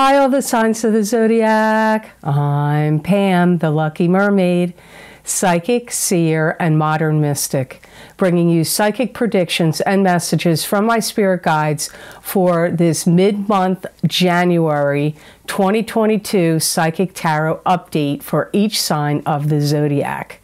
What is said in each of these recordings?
Hi, all the signs of the zodiac. I'm Pam, the Lucky Mermaid, psychic, seer, and modern mystic, bringing you psychic predictions and messages from my spirit guides for this mid-month January 2022 Psychic Tarot update for each sign of the zodiac.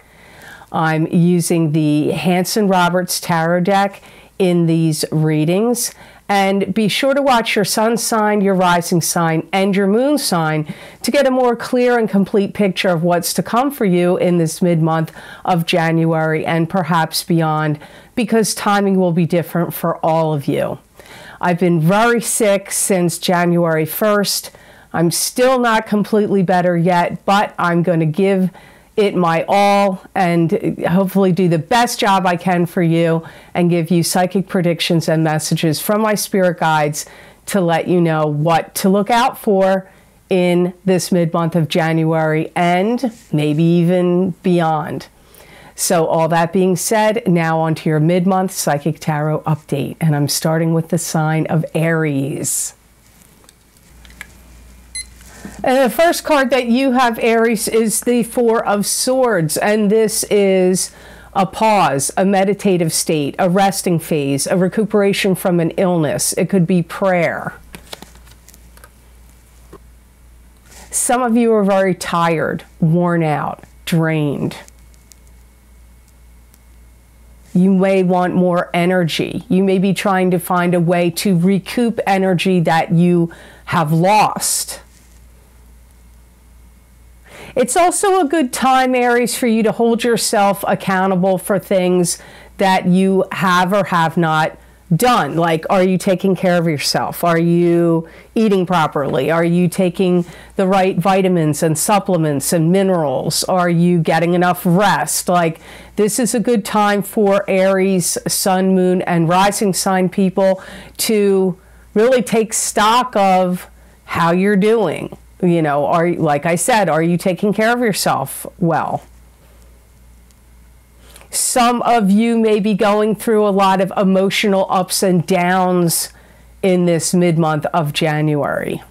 I'm using the Hanson-Roberts Tarot deck in these readings. And be sure to watch your sun sign, your rising sign, and your moon sign to get a more clear and complete picture of what's to come for you in this mid-month of January and perhaps beyond, because timing will be different for all of you. I've been very sick since January 1st. I'm still not completely better yet, but I'm going to give it my all and hopefully do the best job I can for you and give you psychic predictions and messages from my spirit guides to let you know what to look out for in this mid-month of January and maybe even beyond. So all that being said, now on to your mid-month Psychic Tarot update, and I'm starting with the sign of Aries. And the first card that you have, Aries, is the Four of Swords. And this is a pause, a meditative state, a resting phase, a recuperation from an illness. It could be prayer. Some of you are very tired, worn out, drained. You may want more energy. You may be trying to find a way to recoup energy that you have lost. It's also a good time, Aries, for you to hold yourself accountable for things that you have or have not done. Like, are you taking care of yourself? Are you eating properly? Are you taking the right vitamins and supplements and minerals? Are you getting enough rest? Like, this is a good time for Aries, sun, moon, and rising sign people to really take stock of how you're doing. You know, like I said, are you taking care of yourself well? Some of you may be going through a lot of emotional ups and downs in this mid-month of January.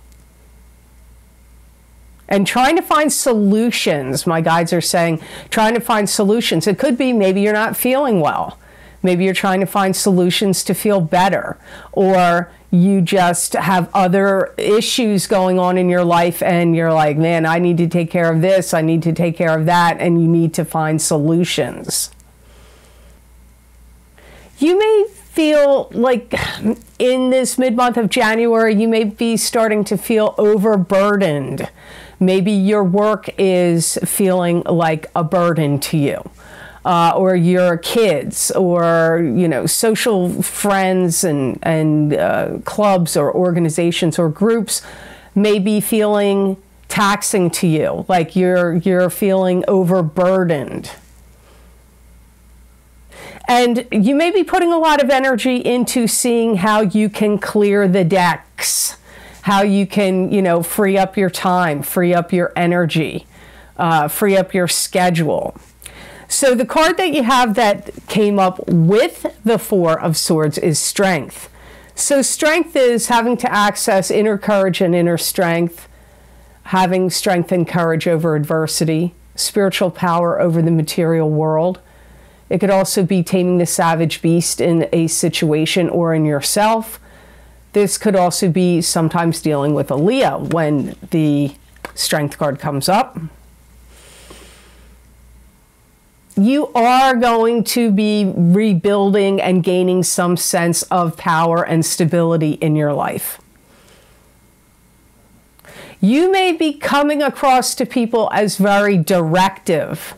And trying to find solutions, my guides are saying, trying to find solutions. It could be maybe you're not feeling well. Maybe you're trying to find solutions to feel better, or you just have other issues going on in your life and you're like, man, I need to take care of this, I need to take care of that, and you need to find solutions. You may feel like in this mid-month of January, you may be starting to feel overburdened. Maybe your work is feeling like a burden to you. Or your kids, or, you know, social friends and clubs or organizations or groups may be feeling taxing to you, like you're feeling overburdened. And you may be putting a lot of energy into seeing how you can clear the decks, how you can, you know, free up your time, free up your energy, free up your schedule. So the card that you have that came up with the Four of Swords is Strength. So strength is having to access inner courage and inner strength, having strength and courage over adversity, spiritual power over the material world. It could also be taming the savage beast in a situation or in yourself. This could also be sometimes dealing with a Leo when the Strength card comes up. You are going to be rebuilding and gaining some sense of power and stability in your life. You may be coming across to people as very directive,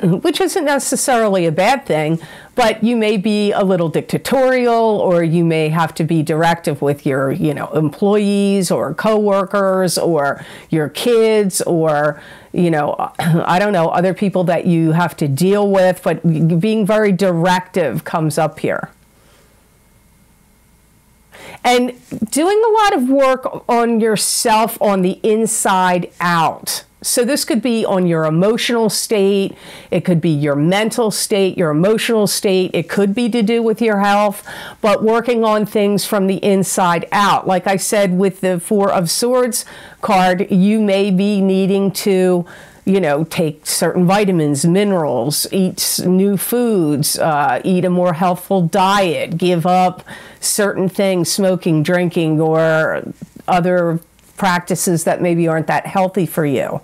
which isn't necessarily a bad thing, but you may be a little dictatorial, or you may have to be directive with your, you know, employees or coworkers or your kids, or, you know, I don't know, other people that you have to deal with, but being very directive comes up here. And doing a lot of work on yourself on the inside out. So this could be on your emotional state. It could be your mental state, your emotional state. It could be to do with your health, but working on things from the inside out. Like I said, with the Four of Swords card, you may be needing to, you know, take certain vitamins, minerals, eat new foods, eat a more healthful diet, give up certain things, smoking, drinking, or other practices that maybe aren't that healthy for you.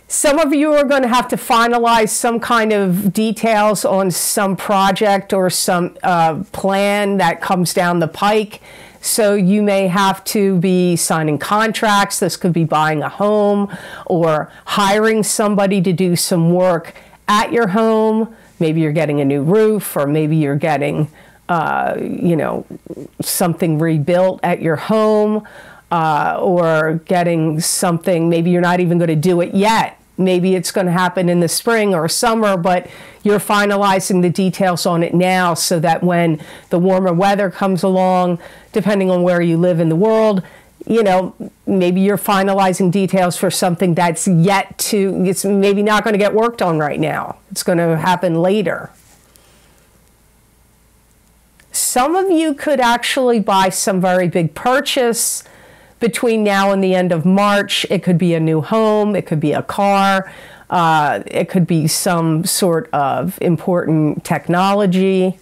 Some of you are going to have to finalize some kind of details on some project or some plan that comes down the pike. So you may have to be signing contracts. This could be buying a home or hiring somebody to do some work at your home. Maybe you're getting a new roof, or maybe you're getting, you know, something rebuilt at your home, or getting something, maybe you're not even going to do it yet. Maybe it's going to happen in the spring or summer, but you're finalizing the details on it now so that when the warmer weather comes along, depending on where you live in the world, you know, maybe you're finalizing details for something that's yet to, it's maybe not going to get worked on right now. It's going to happen later. Some of you could actually buy some very big purchase between now and the end of March. It could be a new home, it could be a car, it could be some sort of important technology.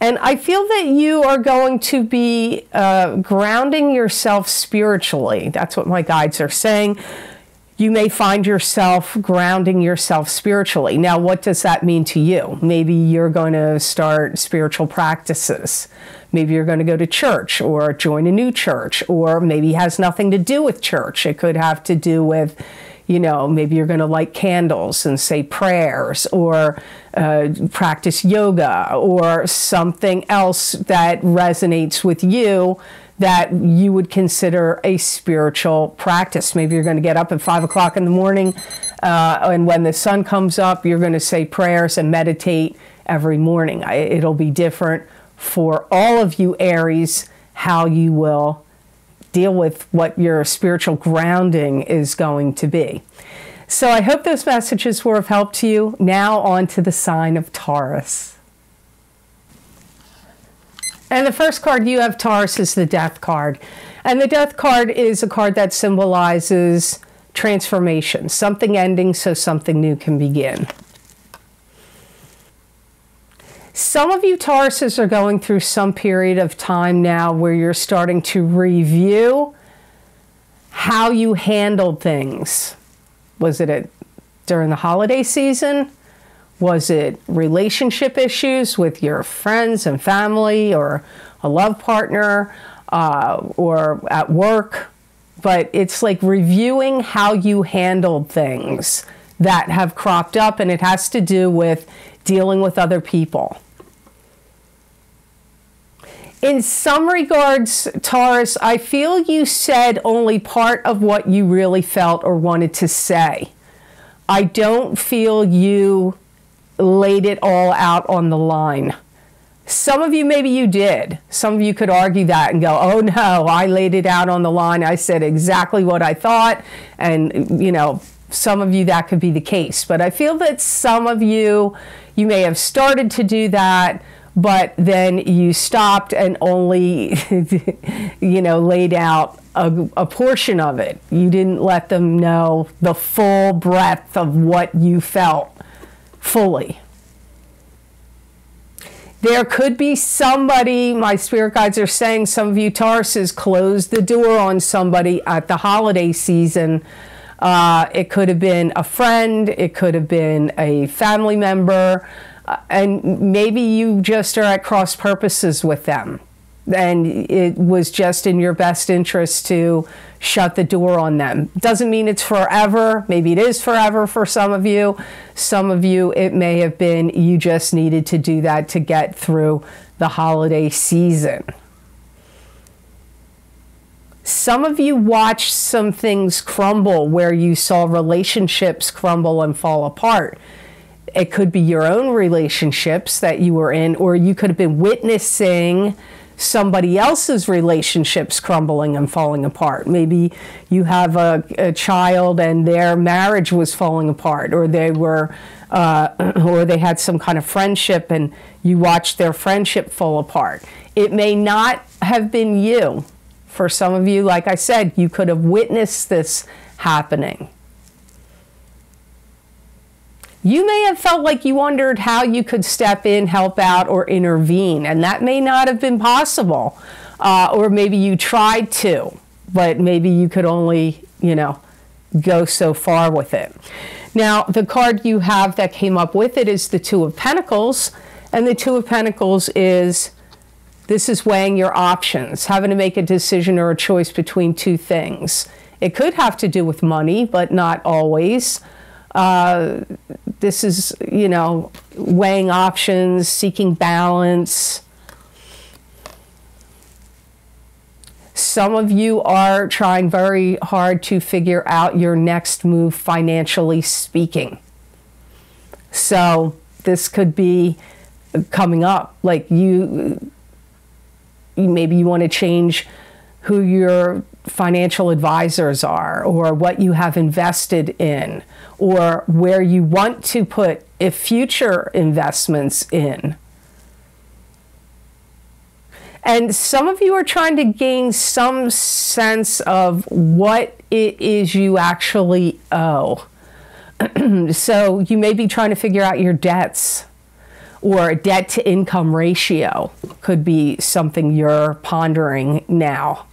And I feel that you are going to be grounding yourself spiritually. That's what my guides are saying. You may find yourself grounding yourself spiritually. Now, what does that mean to you? Maybe you're going to start spiritual practices. Maybe you're going to go to church or join a new church, or maybe it has nothing to do with church. It could have to do with, you know, maybe you're going to light candles and say prayers, or practice yoga, or something else that resonates with you that you would consider a spiritual practice. Maybe you're going to get up at 5 o'clock in the morning, and when the sun comes up, you're going to say prayers and meditate every morning. It'll be different for all of you Aries, how you will deal with what your spiritual grounding is going to be. So I hope those messages were of help to you. Now on to the sign of Taurus. And the first card you have, Taurus, is the Death card. And the Death card is a card that symbolizes transformation, something ending so something new can begin. Some of you Tauruses are going through some period of time now where you're starting to review how you handled things. Was it during the holiday season? Was it relationship issues with your friends and family, or a love partner, or at work? But it's like reviewing how you handled things that have cropped up, and it has to do with dealing with other people. In some regards, Taurus, I feel you said only part of what you really felt or wanted to say. I don't feel you laid it all out on the line. Some of you, maybe you did. Some of you could argue that and go, oh no, I laid it out on the line. I said exactly what I thought. And, you know, some of you, that could be the case. But I feel that some of you, you may have started to do that, but then you stopped and only, you know, laid out a portion of it. You didn't let them know the full breadth of what you felt fully. There could be somebody, my spirit guides are saying, some of you Tauruses closed the door on somebody at the holiday season. It could have been a friend, it could have been a family member, and maybe you just are at cross purposes with them. And it was just in your best interest to shut the door on them. Doesn't mean it's forever. Maybe it is forever for some of you. Some of you, it may have been you just needed to do that to get through the holiday season. Some of you watched some things crumble where you saw relationships crumble and fall apart. It could be your own relationships that you were in, or you could have been witnessing somebody else's relationships crumbling and falling apart. Maybe you have a child and their marriage was falling apart, or they were, or they had some kind of friendship and you watched their friendship fall apart. It may not have been you. For some of you, like I said, you could have witnessed this happening. You may have felt like you wondered how you could step in, help out, or intervene, and that may not have been possible. Or maybe you tried to, but maybe you could only, go so far with it. Now, the card you have that came up with it is the Two of Pentacles, and the Two of Pentacles is, this is weighing your options, having to make a decision or a choice between two things. It could have to do with money, but not always. This is, weighing options, seeking balance. Some of you are trying very hard to figure out your next move financially speaking. So this could be coming up, like maybe you want to change who your financial advisors are, or what you have invested in, or where you want to put future investments in. And some of you are trying to gain some sense of what it is you actually owe. So you may be trying to figure out your debts, or a debt to income ratio could be something you're pondering now.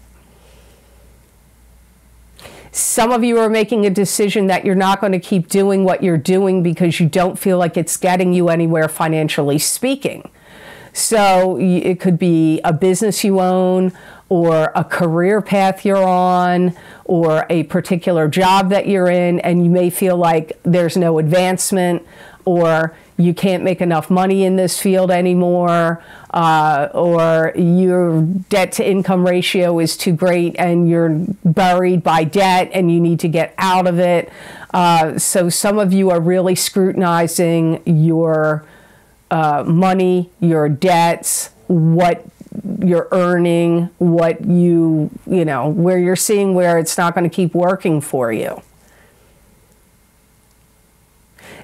Some of you are making a decision that you're not going to keep doing what you're doing because you don't feel like it's getting you anywhere financially speaking. So it could be a business you own, or a career path you're on, or a particular job that you're in, and you may feel like there's no advancement, or you can't make enough money in this field anymore, or your debt to income ratio is too great and you're buried by debt and you need to get out of it. So some of you are really scrutinizing your money, your debts, what you're earning, what where you're seeing where it's not going to keep working for you.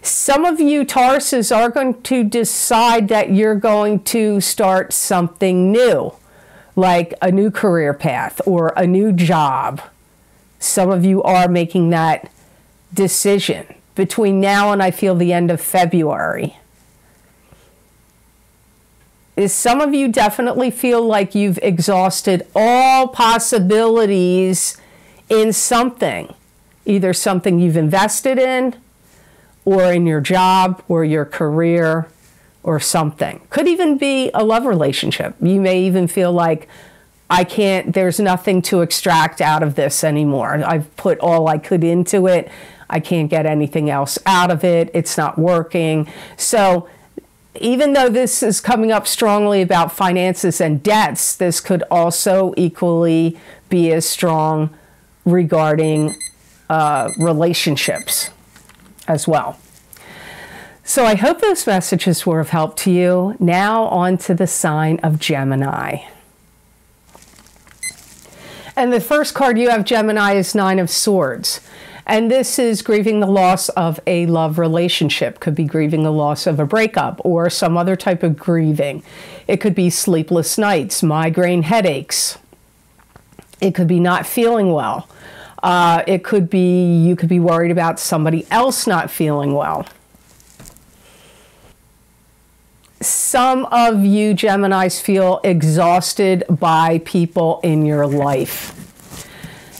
Some of you Tauruses are going to decide that you're going to start something new, like a new career path or a new job. Some of you are making that decision between now and I feel the end of February. Some of you definitely feel like you've exhausted all possibilities in something, either something you've invested in, or in your job, or your career, or something. Could even be a love relationship. You may even feel like, there's nothing to extract out of this anymore. I've put all I could into it. I can't get anything else out of it. It's not working. So even though this is coming up strongly about finances and debts, this could also equally be as strong regarding relationships as well. So I hope those messages were of help to you. Now on to the sign of Gemini. And the first card you have, Gemini, is Nine of Swords. And this is grieving the loss of a love relationship. Could be grieving the loss of a breakup or some other type of grieving. It could be sleepless nights, migraine headaches. It could be not feeling well. It could be, you could be worried about somebody else not feeling well. Some of you Geminis feel exhausted by people in your life.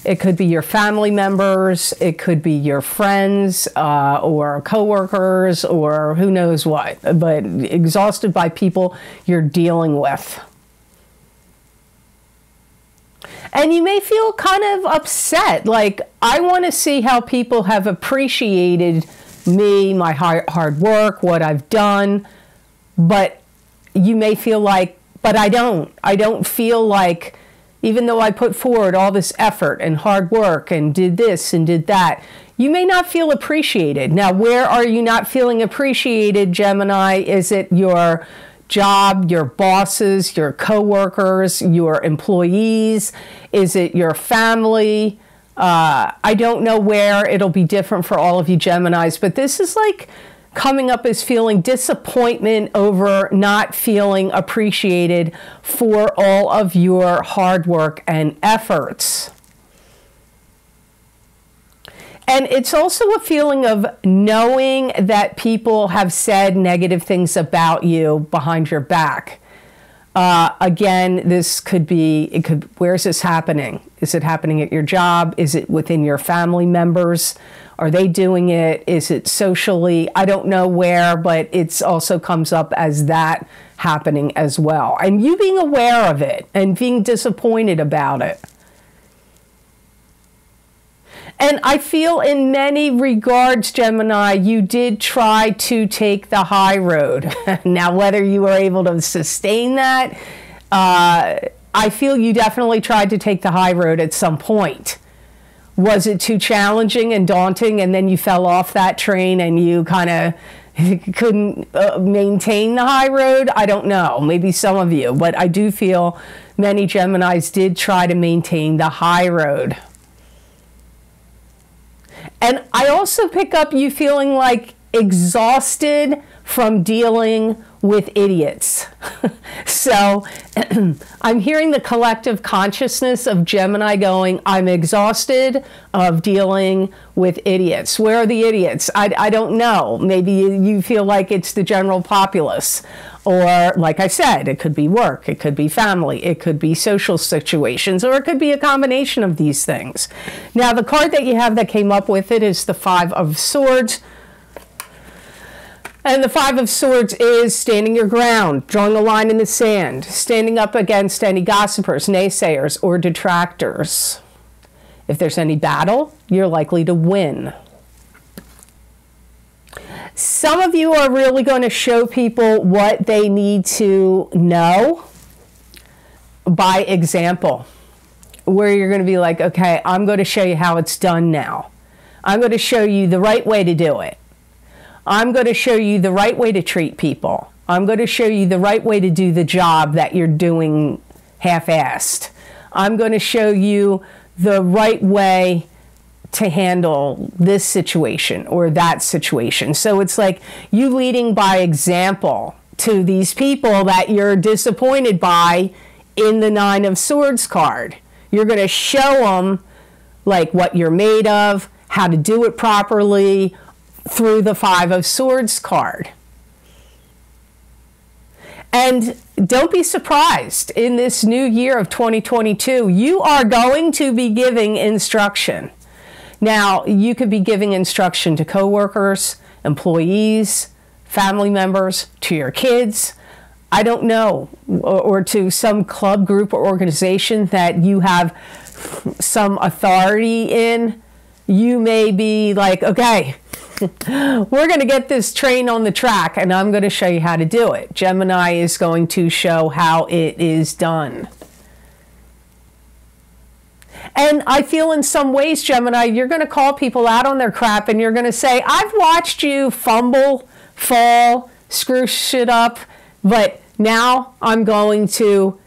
It could be your family members, it could be your friends, or coworkers, or who knows what, but exhausted by people you're dealing with. And you may feel kind of upset, like, I want to see how people have appreciated me, my hard work, what I've done, but you may feel like, but I don't. I don't feel like, even though I put forward all this effort and hard work and did this and did that, you may not feel appreciated. Now, where are you not feeling appreciated, Gemini? Is it your job, your bosses, your coworkers, your employees? Is it your family? I don't know where it'll be different for all of you Geminis, but this is like coming up as feeling disappointment over not feeling appreciated for all of your hard work and efforts. And it's also a feeling of knowing that people have said negative things about you behind your back. Again, this could be, where is this happening? Is it happening at your job? Is it within your family members? Are they doing it? Is it socially? I don't know where, but it also comes up as that happening as well. And you being aware of it and being disappointed about it. And I feel in many regards, Gemini, you did try to take the high road. Now, whether you were able to sustain that, I feel you definitely tried to take the high road at some point. Was it too challenging and daunting, and then you fell off that train and you kind of couldn't maintain the high road? I don't know. Maybe some of you. But I do feel many Geminis did try to maintain the high road. And I also pick up you feeling like exhausted from dealing with idiots. So I'm hearing the collective consciousness of Gemini going, I'm exhausted of dealing with idiots. Where are the idiots? I don't know. Maybe you feel like it's the general populace. Or, like I said, it could be work, it could be family, it could be social situations, or it could be a combination of these things. Now, the card that you have that came up with it is the Five of Swords. And the Five of Swords is standing your ground, drawing a line in the sand, standing up against any gossipers, naysayers, or detractors. If there's any battle, you're likely to win. Some of you are really going to show people what they need to know by example, where you're going to be like, okay, I'm going to show you how it's done now. I'm going to show you the right way to do it. I'm going to show you the right way to treat people. I'm going to show you the right way to do the job that you're doing half-assed. I'm going to show you the right way to handle this situation or that situation. So it's like you leading by example to these people that you're disappointed by in the Nine of Swords card. You're going to show them like what you're made of, how to do it properly through the Five of Swords card. And don't be surprised, in this new year of 2022, you are going to be giving instruction. Now, you could be giving instruction to coworkers, employees, family members, to your kids, I don't know, or to some club, group, or organization that you have some authority in. You may be like, okay, we're going to get this train on the track and I'm going to show you how to do it. Gemini is going to show how it is done. And I feel in some ways, Gemini, you're going to call people out on their crap and you're going to say, I've watched you fumble, fall, screw shit up, but now I'm going to,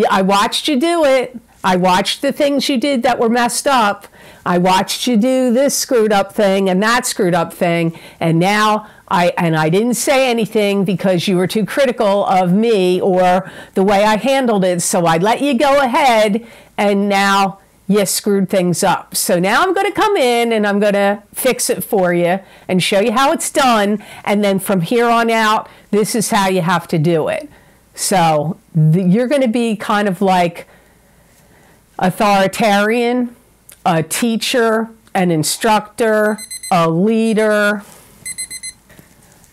I watched you do it. I watched the things you did that were messed up. I watched you do this screwed up thing and that screwed up thing. And now I didn't say anything because you were too critical of me or the way I handled it. So I let you go ahead and now you screwed things up. So now I'm going to come in and I'm going to fix it for you and show you how it's done. And then from here on out, this is how you have to do it. So you're going to be kind of like authoritarian, a teacher, an instructor, a leader.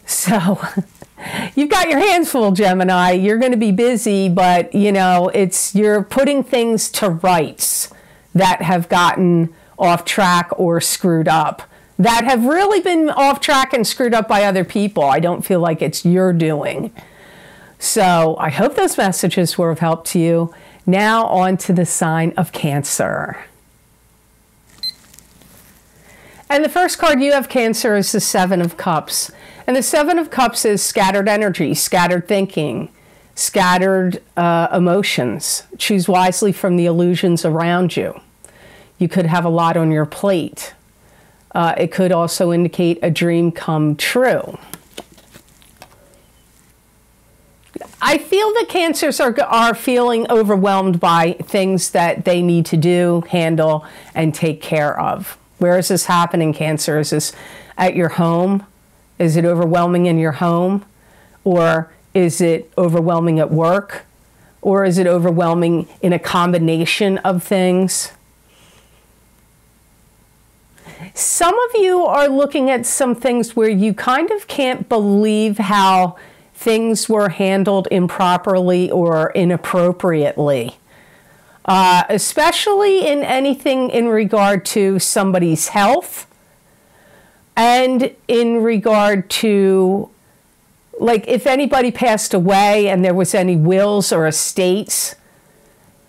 So you've got your hands full, Gemini. You're going to be busy, but you know, you're putting things to rights that have gotten off track or screwed up, that have really been off track and screwed up by other people. I don't feel like it's your doing. So I hope those messages were of help to you. Now on to the sign of Cancer. And the first card you have, Cancer, is the Seven of Cups. And the Seven of Cups is scattered energy, scattered thinking, scattered emotions. Choose wisely from the illusions around you. You could have a lot on your plate. It could also indicate a dream come true. I feel that Cancers are feeling overwhelmed by things that they need to do, handle, and take care of. Where is this happening, Cancer? Is this at your home? Is it overwhelming in your home? Or is it overwhelming at work? Or is it overwhelming in a combination of things? Some of you are looking at some things where you kind of can't believe how things were handled improperly or inappropriately. Especially in anything in regard to somebody's health and in regard to, like, if anybody passed away and there was any wills or estates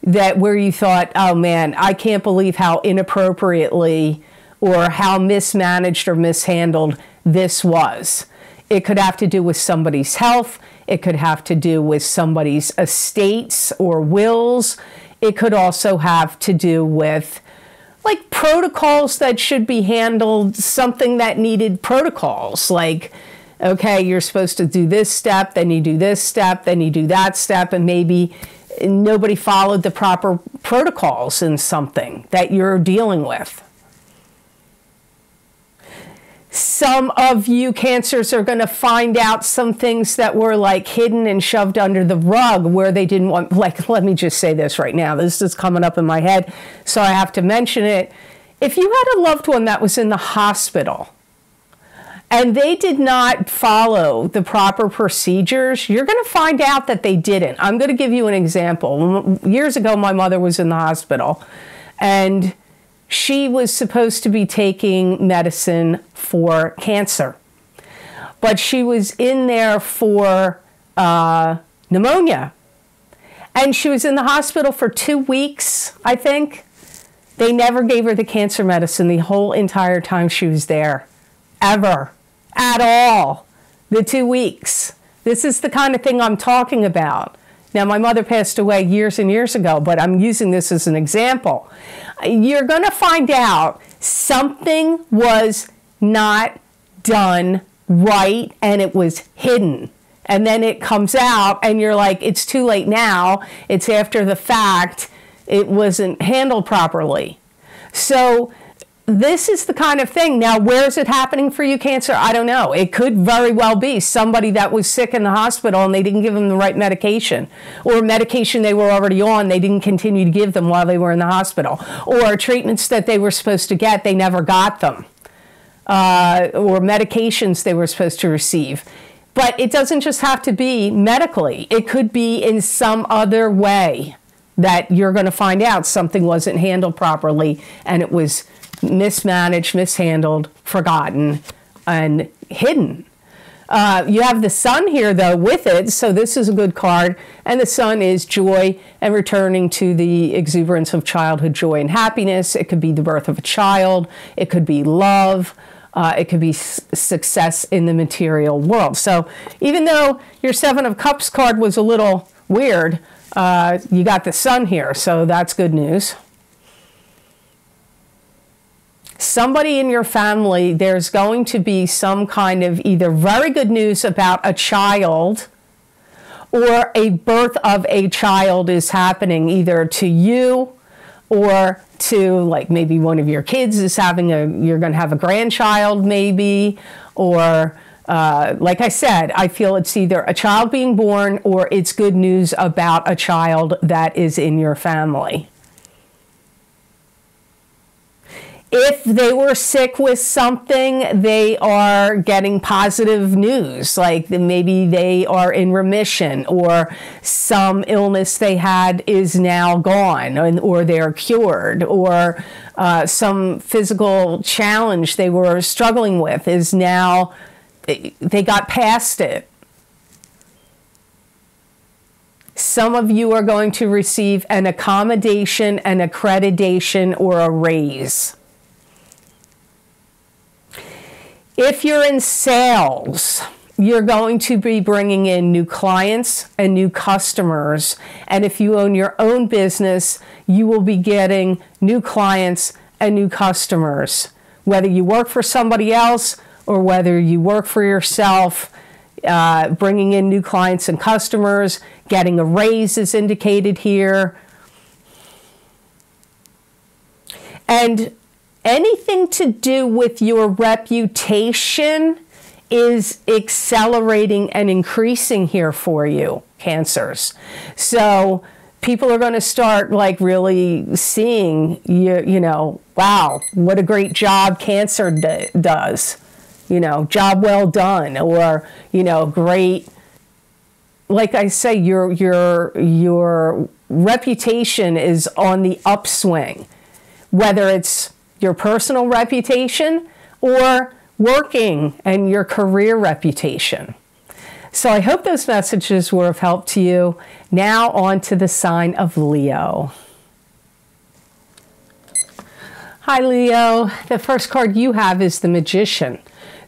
that where you thought, oh man, I can't believe how inappropriately or how mismanaged or mishandled this was. It could have to do with somebody's health. It could have to do with somebody's estates or wills. It could also have to do with, like, protocols that should be handled, something that needed protocols. Like, okay, you're supposed to do this step, then you do this step, then you do that step, and maybe nobody followed the proper protocols in something that you're dealing with. Some of you Cancers are going to find out some things that were like hidden and shoved under the rug where they didn't want, like, let me just say this right now. This is coming up in my head, so I have to mention it. If you had a loved one that was in the hospital and they did not follow the proper procedures, you're going to find out that they didn't. I'm going to give you an example. Years ago, my mother was in the hospital and she was supposed to be taking medicine for cancer, but she was in there for pneumonia. And she was in the hospital for 2 weeks, I think. They never gave her the cancer medicine the whole entire time she was there. Ever. At all. The 2 weeks. This is the kind of thing I'm talking about. Now, my mother passed away years and years ago, but I'm using this as an example. You're going to find out something was not done right and it was hidden. And then it comes out and you're like, it's too late now. It's after the fact. It wasn't handled properly. So this is the kind of thing. Now, where is it happening for you, Cancer? I don't know. It could very well be somebody that was sick in the hospital and they didn't give them the right medication, or medication they were already on, they didn't continue to give them while they were in the hospital, or treatments that they were supposed to get, they never got them, or medications they were supposed to receive. But it doesn't just have to be medically. It could be in some other way that you're going to find out something wasn't handled properly and it was mismanaged, mishandled, forgotten, and hidden. You have the Sun here, though, with it, so this is a good card. And the Sun is joy and returning to the exuberance of childhood joy and happiness. It could be the birth of a child. It could be love. It could be success in the material world. So even though your Seven of Cups card was a little weird, you got the Sun here, so that's good news. Somebody in your family, there's going to be some kind of either very good news about a child or a birth of a child is happening either to you or to, like, maybe one of your kids is having you're going to have a grandchild maybe, or like I said, I feel it's either a child being born or it's good news about a child that is in your family. If they were sick with something, they are getting positive news, like maybe they are in remission, or some illness they had is now gone, or they're cured, or some physical challenge they were struggling with is now, they got past it. Some of you are going to receive an accommodation, an accreditation, or a raise. If you're in sales, you're going to be bringing in new clients and new customers. And if you own your own business, you will be getting new clients and new customers. Whether you work for somebody else or whether you work for yourself, bringing in new clients and customers, getting a raise is indicated here. And anything to do with your reputation is accelerating and increasing here for you, Cancers. So people are going to start like really seeing you know, wow, what a great job Cancer does. You know, job well done, or, you know, great. Like I say, your reputation is on the upswing, whether it's your personal reputation or working and your career reputation. So I hope those messages were of help to you. Now on to the sign of Leo. Hi, Leo. The first card you have is the Magician.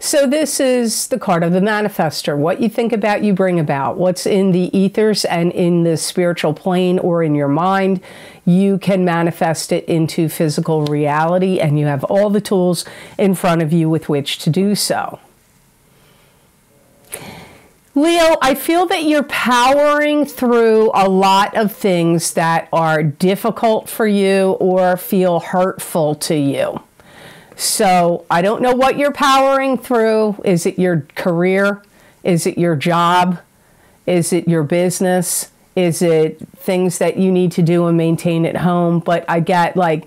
So this is the card of the manifester. What you think about, you bring about. What's in the ethers and in the spiritual plane or in your mind, you can manifest it into physical reality, and you have all the tools in front of you with which to do so. Leo, I feel that you're powering through a lot of things that are difficult for you or feel hurtful to you. So I don't know what you're powering through. Is it your career? Is it your job? Is it your business? Is it things that you need to do and maintain at home? But I get like,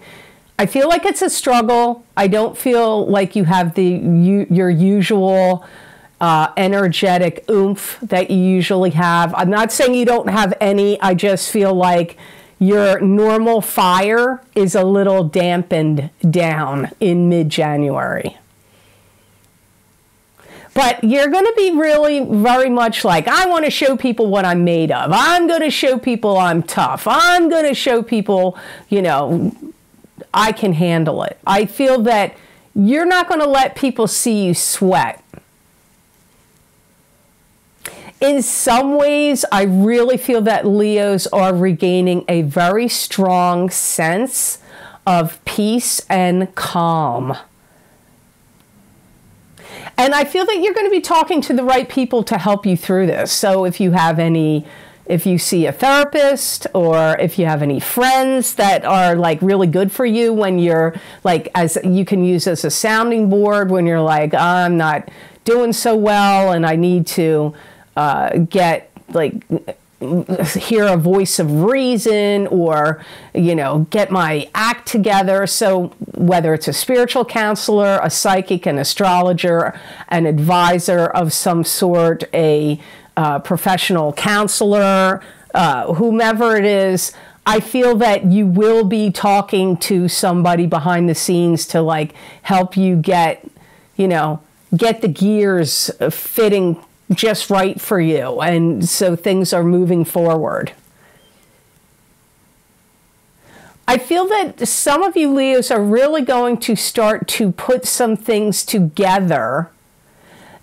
I feel like it's a struggle. I don't feel like you have your usual energetic oomph that you usually have. I'm not saying you don't have any. I just feel like your normal fire is a little dampened down in mid-January. But you're going to be really very much like, I want to show people what I'm made of. I'm going to show people I'm tough. I'm going to show people, you know, I can handle it. I feel that you're not going to let people see you sweat. In some ways, I really feel that Leos are regaining a very strong sense of peace and calm. And I feel that you're going to be talking to the right people to help you through this. So if you have if you see a therapist, or if you have any friends that are like really good for you when you're like, as you can use as a sounding board when you're like, I'm not doing so well and I need to hear a voice of reason, or, you know, get my act together. So whether it's a spiritual counselor, a psychic, an astrologer, an advisor of some sort, a professional counselor, whomever it is, I feel that you will be talking to somebody behind the scenes to like help you get, you know, get the gears fitting just right for you, and so things are moving forward. I feel that some of you Leos are really going to start to put some things together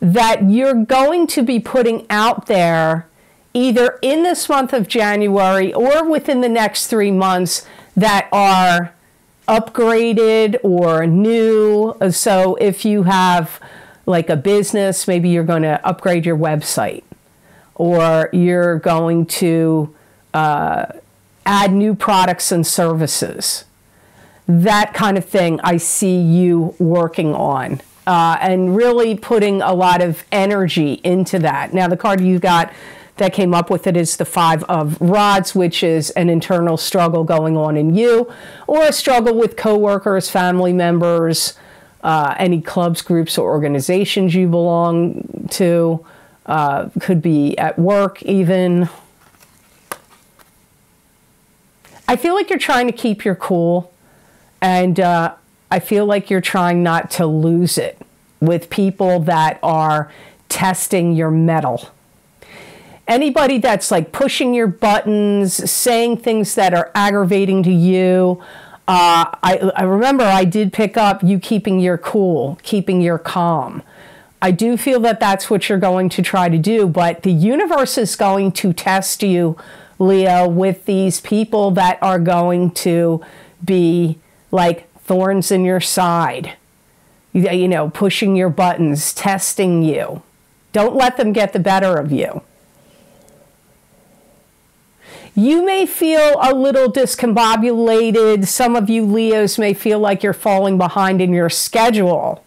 that you're going to be putting out there either in this month of January or within the next 3 months that are upgraded or new. So if you have like a business, maybe you're going to upgrade your website, or you're going to add new products and services. That kind of thing I see you working on, and really putting a lot of energy into that. Now, the card you got that came up with it is the Five of Rods, which is an internal struggle going on in you, or a struggle with coworkers, family members, any clubs, groups, or organizations you belong to. Could be at work even. I feel like you're trying to keep your cool, and I feel like you're trying not to lose it with people that are testing your mettle. Anybody that's like pushing your buttons, saying things that are aggravating to you. I remember I did pick up you keeping your cool, keeping your calm. I do feel that that's what you're going to try to do, but the universe is going to test you, Leo, with these people that are going to be like thorns in your side, you know, pushing your buttons, testing you. Don't let them get the better of you. You may feel a little discombobulated. Some of you Leos may feel like you're falling behind in your schedule.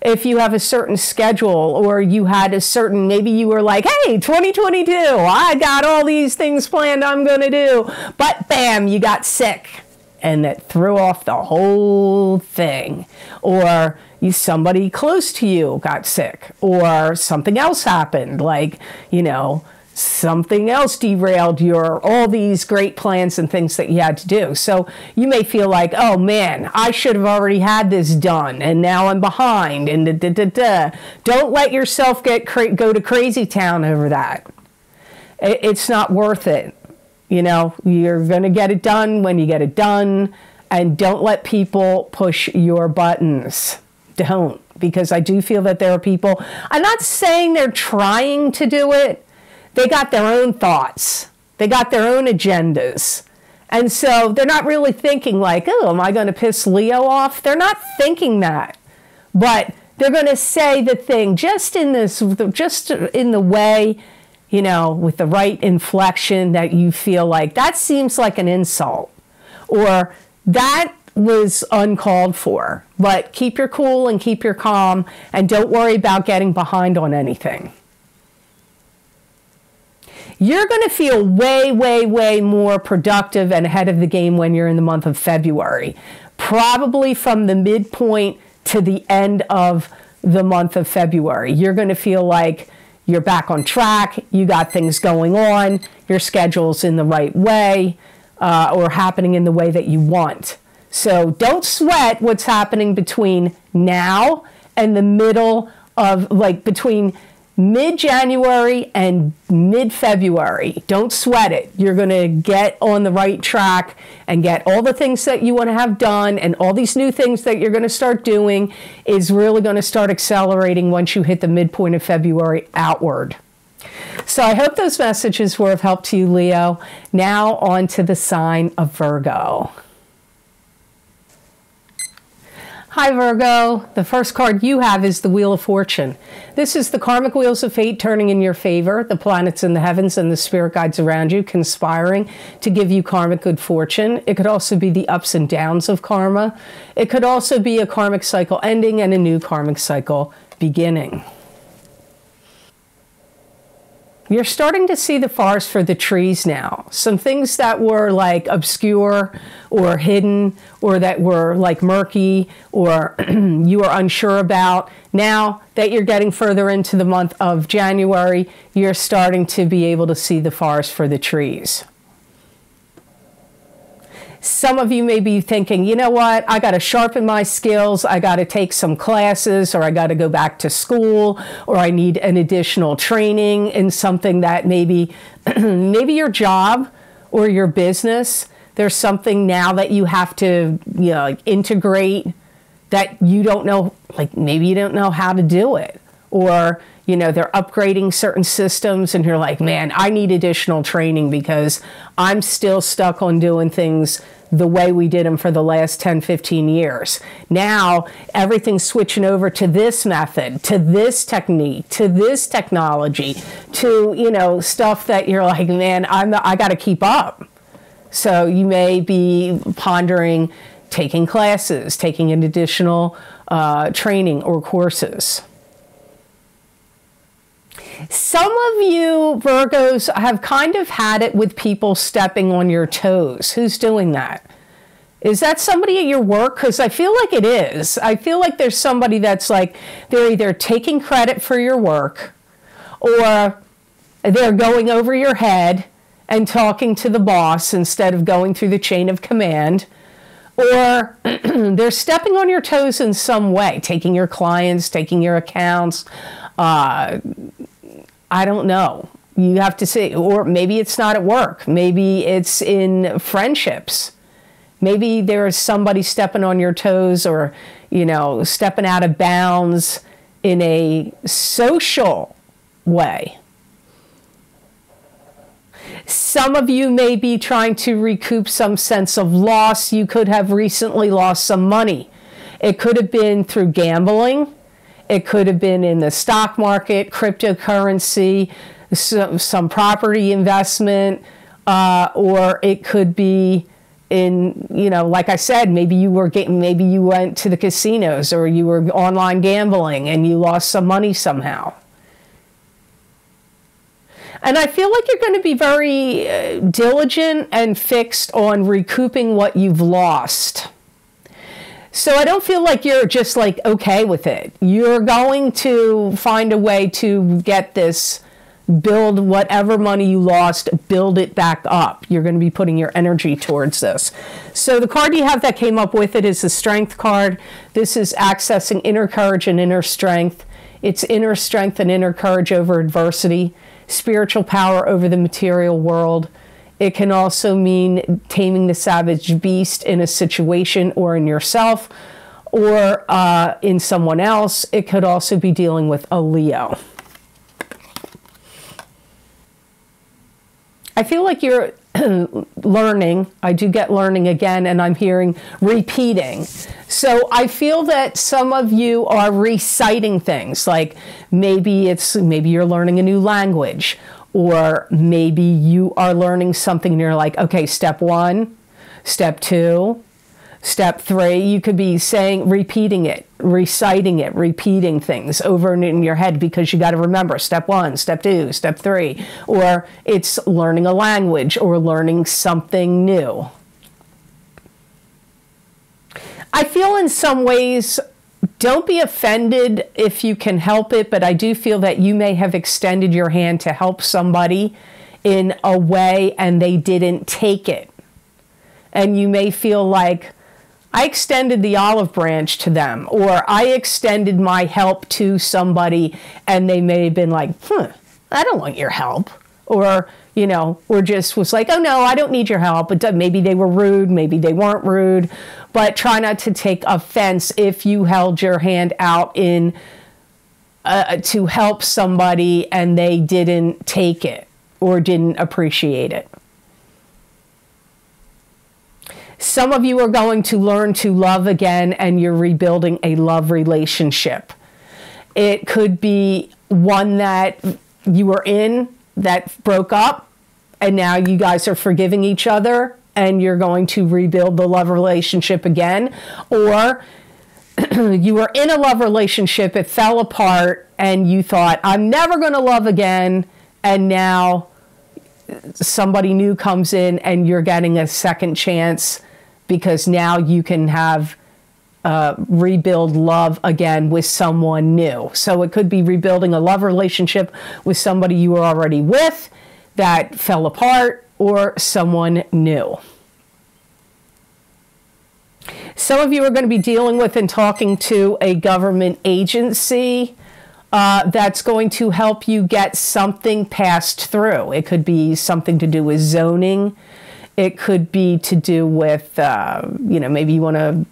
If you have a certain schedule, or you had a certain, maybe you were like, hey, 2022, I got all these things planned I'm going to do, but bam, you got sick, and it threw off the whole thing. Or somebody close to you got sick, or something else happened, like, you know, something else derailed all these great plans and things that you had to do. So you may feel like, oh man, I should have already had this done, and now I'm behind, and Don't let yourself go to crazy town over that. It's not worth it. You know, you're going to get it done when you get it done, and don't let people push your buttons. Don't, because I do feel that there are people, I'm not saying they're trying to do it. They got their own thoughts. They got their own agendas. And so they're not really thinking like, oh, am I going to piss Leo off? They're not thinking that. But they're going to say the thing just in the way, you know, with the right inflection that you feel like, that seems like an insult. Or that was uncalled for. But keep your cool and keep your calm, and don't worry about getting behind on anything. You're going to feel way, way, way more productive and ahead of the game when you're in the month of February. Probably from the midpoint to the end of the month of February. You're going to feel like you're back on track, you got things going on, your schedule's in the right way, or happening in the way that you want. So don't sweat what's happening between now and the middle of, like, between mid-January and mid-February. Don't sweat it. You're going to get on the right track and get all the things that you want to have done, and all these new things that you're going to start doing is really going to start accelerating once you hit the midpoint of February outward. So I hope those messages were of help to you, Leo. Now on to the sign of Virgo. Hi Virgo, the first card you have is the Wheel of Fortune. This is the karmic wheels of fate turning in your favor, the planets in the heavens and the spirit guides around you conspiring to give you karmic good fortune. It could also be the ups and downs of karma. It could also be a karmic cycle ending and a new karmic cycle beginning. You're starting to see the forest for the trees now. Some things that were like obscure or hidden, or that were like murky, or you were unsure about. Now that you're getting further into the month of January, you're starting to be able to see the forest for the trees. Some of you may be thinking, you know what, I got to sharpen my skills, I got to take some classes, or I got to go back to school, or I need an additional training in something that maybe, maybe your job or your business, there's something now that you have to, you know, like integrate that you don't know, like maybe you don't know how to do it. Or, you know, they're upgrading certain systems and you're like, man, I need additional training because I'm still stuck on doing things the way we did them for the last 10, 15 years. Now, everything's switching over to this method, to this technique, to this technology, to, you know, stuff that you're like, man, I got to keep up. So you may be pondering taking classes, taking an additional training or courses. Some of you Virgos have kind of had it with people stepping on your toes. Who's doing that? Is that somebody at your work? Because I feel like it is. I feel like there's somebody that's like, they're either taking credit for your work, or they're going over your head and talking to the boss instead of going through the chain of command, or they're stepping on your toes in some way, taking your clients, taking your accounts, I don't know. You have to see. Or maybe it's not at work. Maybe it's in friendships. Maybe there is somebody stepping on your toes, or, you know, stepping out of bounds in a social way. Some of you may be trying to recoup some sense of loss. You could have recently lost some money. It could have been through gambling. It could have been in the stock market, cryptocurrency, some property investment, or it could be in, like I said, maybe you went to the casinos, or you were online gambling and you lost some money somehow. And I feel like you're going to be very diligent and fixed on recouping what you've lost. So I don't feel like you're just like okay with it. You're going to find a way to get this, build whatever money you lost, build it back up. You're going to be putting your energy towards this. So the card you have that came up with it is the Strength card. This is accessing inner courage and inner strength. It's inner strength and inner courage over adversity, spiritual power over the material world. It can also mean taming the savage beast in a situation or in yourself or in someone else. It could also be dealing with a Leo. I feel like you're learning. I do get learning again, and I'm hearing repeating. So I feel that some of you are reciting things, like maybe you're learning a new language, or maybe you are learning something and you're like, okay, step 1, step 2, step 3. You could be repeating it, reciting it, repeating things over in your head because you got to remember step 1, step 2, step 3, or it's learning a language or learning something new. I feel in some ways, don't be offended if you can help it, but I do feel that you may have extended your hand to help somebody in a way and they didn't take it. And you may feel like, I extended the olive branch to them, or I extended my help to somebody and they may have been like, I don't want your help. Or, or just was like, oh no, I don't need your help. But maybe they were rude, maybe they weren't rude. But try not to take offense if you held your hand out in to help somebody and they didn't take it or didn't appreciate it. Some of you are going to learn to love again, and you're rebuilding a love relationship. It could be one that you were in that broke up, and now you guys are forgiving each other, and you're going to rebuild the love relationship again. Or you were in a love relationship, it fell apart, and you thought, I'm never going to love again, and now somebody new comes in, and you're getting a second chance because now you can have rebuild love again with someone new. So it could be rebuilding a love relationship with somebody you were already with that fell apart, or someone new. Some of you are going to be dealing with and talking to a government agency that's going to help you get something passed through. It could be something to do with zoning. It could be to do with, maybe you want to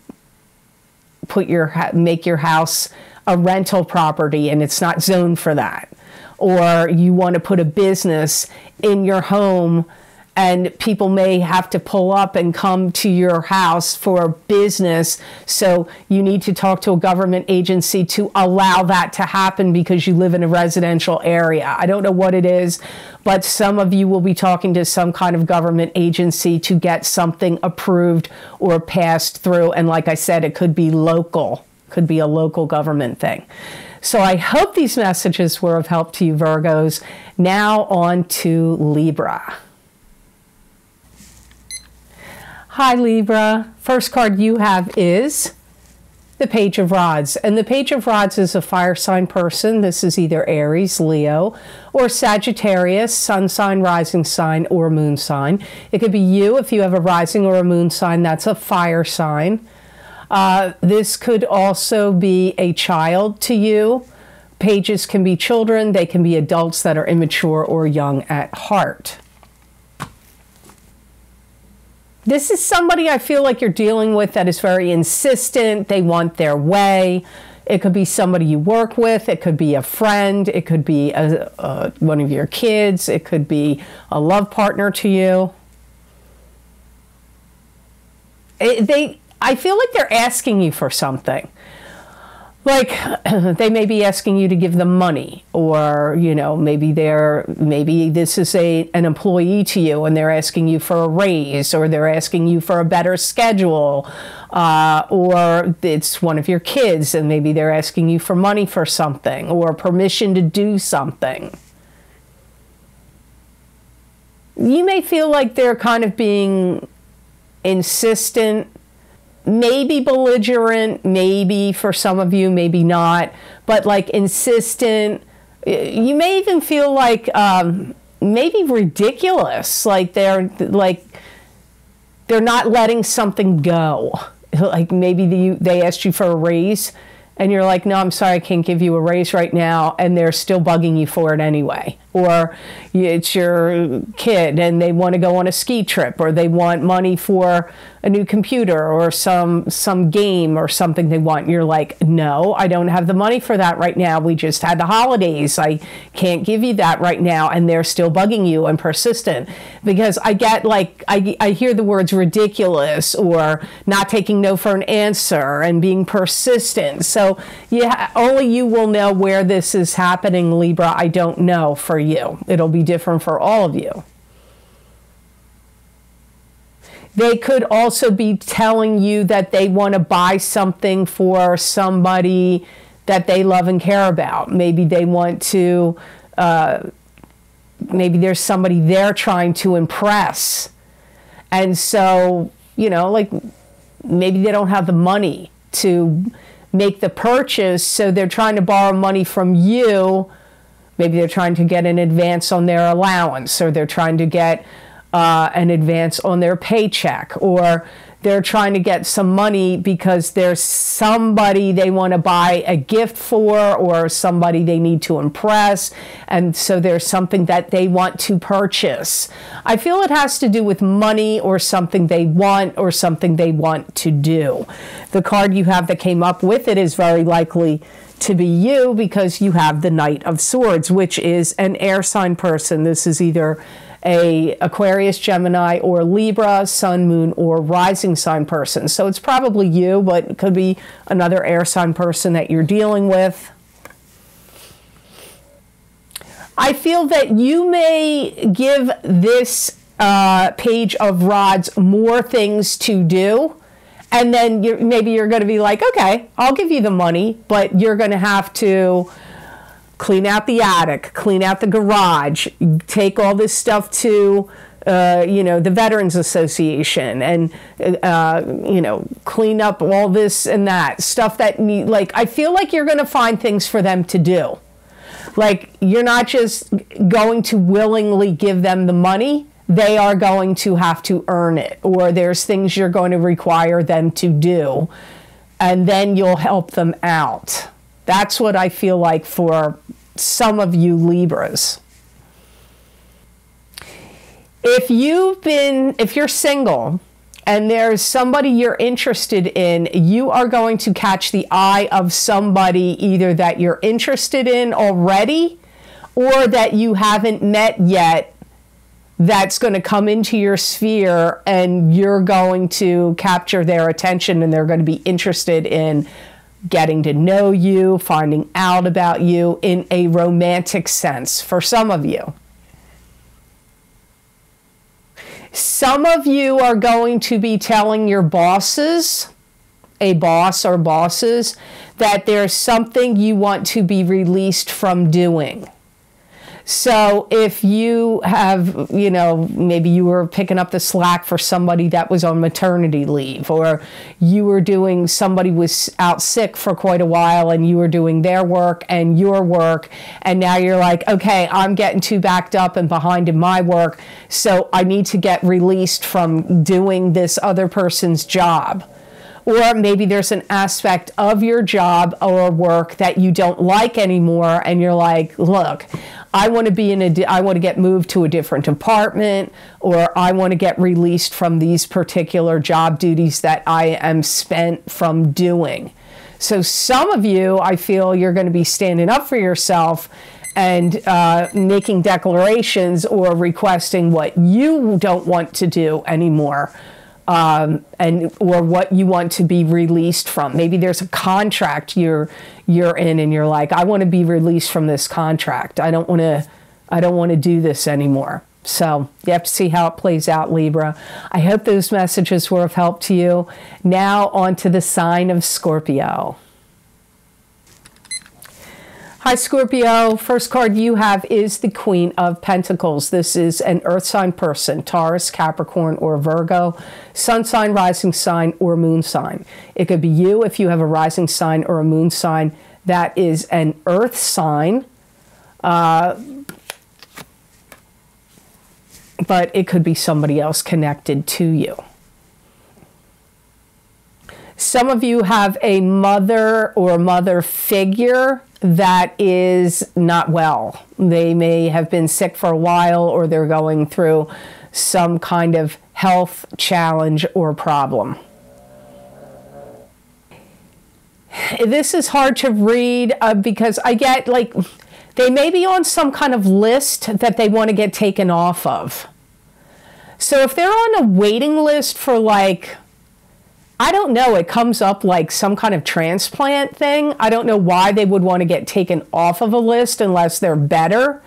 make your house a rental property and it's not zoned for that. Or you want to put a business in your home and people may have to pull up and come to your house for business. So you need to talk to a government agency to allow that to happen because you live in a residential area. I don't know what it is, but some of you will be talking to some kind of government agency to get something approved or passed through. And like I said, it could be local, could be a local government thing. So I hope these messages were of help to you, Virgos. Now on to Libra. Hi, Libra. First card you have is the Page of Rods. And the Page of Rods is a fire sign person. This is either Aries, Leo, or Sagittarius, sun sign, rising sign, or moon sign. It could be you if you have a rising or a moon sign. That's a fire sign. This could also be a child to you. Pages can be children. They can be adults that are immature or young at heart. This is somebody I feel like you're dealing with that is very insistent. They want their way. It could be somebody you work with. It could be a friend. It could be one of your kids. It could be a love partner to you. I feel like they're asking you for something. Like they may be asking you to give them money, or maybe this is an employee to you and they're asking you for a raise, or they're asking you for a better schedule, or it's one of your kids and maybe they're asking you for money for something or permission to do something. You may feel like they're kind of being insistent, maybe belligerent, maybe for some of you, maybe not, but like insistent. You may even feel like maybe ridiculous, like they're not letting something go. Like maybe they asked you for a raise and you're like, no, I'm sorry, I can't give you a raise right now, and they're still bugging you for it anyway. Or it's your kid and they want to go on a ski trip, or they want money for a new computer or some game or something they want. And you're like, no, I don't have the money for that right now. We just had the holidays. I can't give you that right now. And they're still bugging you and persistent, because I get like, I hear the words ridiculous or not taking no for an answer and being persistent. So yeah, only you will know where this is happening, Libra. I don't know for you. It'll be different for all of you. They could also be telling you that they want to buy something for somebody that they love and care about. Maybe they want to, maybe there's somebody they're trying to impress. And so, like maybe they don't have the money to make the purchase, so they're trying to borrow money from you. Maybe they're trying to get an advance on their allowance, or they're trying to get an advance on their paycheck, or they're trying to get some money because there's somebody they want to buy a gift for, or somebody they need to impress, and so there's something that they want to purchase. I feel it has to do with money, or something they want, or something they want to do. The card you have that came up with it is very likely to be you, because you have the Knight of Swords, which is an air sign person. This is either a Aquarius, Gemini, or Libra, Sun, Moon, or Rising sign person. So it's probably you, but it could be another air sign person that you're dealing with. I feel that you may give this Page of Rods more things to do. And then maybe you're going to be like, okay, I'll give you the money, but you're going to have to clean out the attic, clean out the garage, take all this stuff to, the Veterans Association, and, clean up all this and that stuff that I feel like you're going to find things for them to do. Like, you're not just going to willingly give them the money. They are going to have to earn it, or there's things you're going to require them to do, and then you'll help them out. That's what I feel like for some of you Libras. If you're single and there's somebody you're interested in, you are going to catch the eye of somebody either that you're interested in already or that you haven't met yet, that's going to come into your sphere, and you're going to capture their attention, and they're going to be interested in getting to know you, finding out about you in a romantic sense for some of you. Some of you are going to be telling your bosses, a boss or bosses, that there's something you want to be released from doing. So if you have, maybe you were picking up the slack for somebody that was on maternity leave, or you were doing, somebody was out sick for quite a while and you were doing their work and your work, and now you're like, okay, I'm getting too backed up and behind in my work, so I need to get released from doing this other person's job. Or maybe there's an aspect of your job or work that you don't like anymore, and you're like, look, I want to get moved to a different department, or I want to get released from these particular job duties that I am spent from doing. So some of you, I feel you're going to be standing up for yourself and making declarations or requesting what you don't want to do anymore, or what you want to be released from. Maybe there's a contract you're in, and you're like, I want to be released from this contract. I don't want to do this anymore. So you have to see how it plays out, Libra. I hope those messages were of help to you. Now on to the sign of Scorpio. Hi, Scorpio. First card you have is the Queen of Pentacles. This is an earth sign person, Taurus, Capricorn, or Virgo, sun sign, rising sign, or moon sign. It could be you if you have a rising sign or a moon sign that is an earth sign, but it could be somebody else connected to you. Some of you have a mother or mother figure that is not well. They may have been sick for a while, or they're going through some kind of health challenge or problem. This is hard to read because I get like they may be on some kind of list that they want to get taken off of. So if they're on a waiting list for like, I don't know, it comes up like some kind of transplant thing. I don't know why they would want to get taken off of a list unless they're better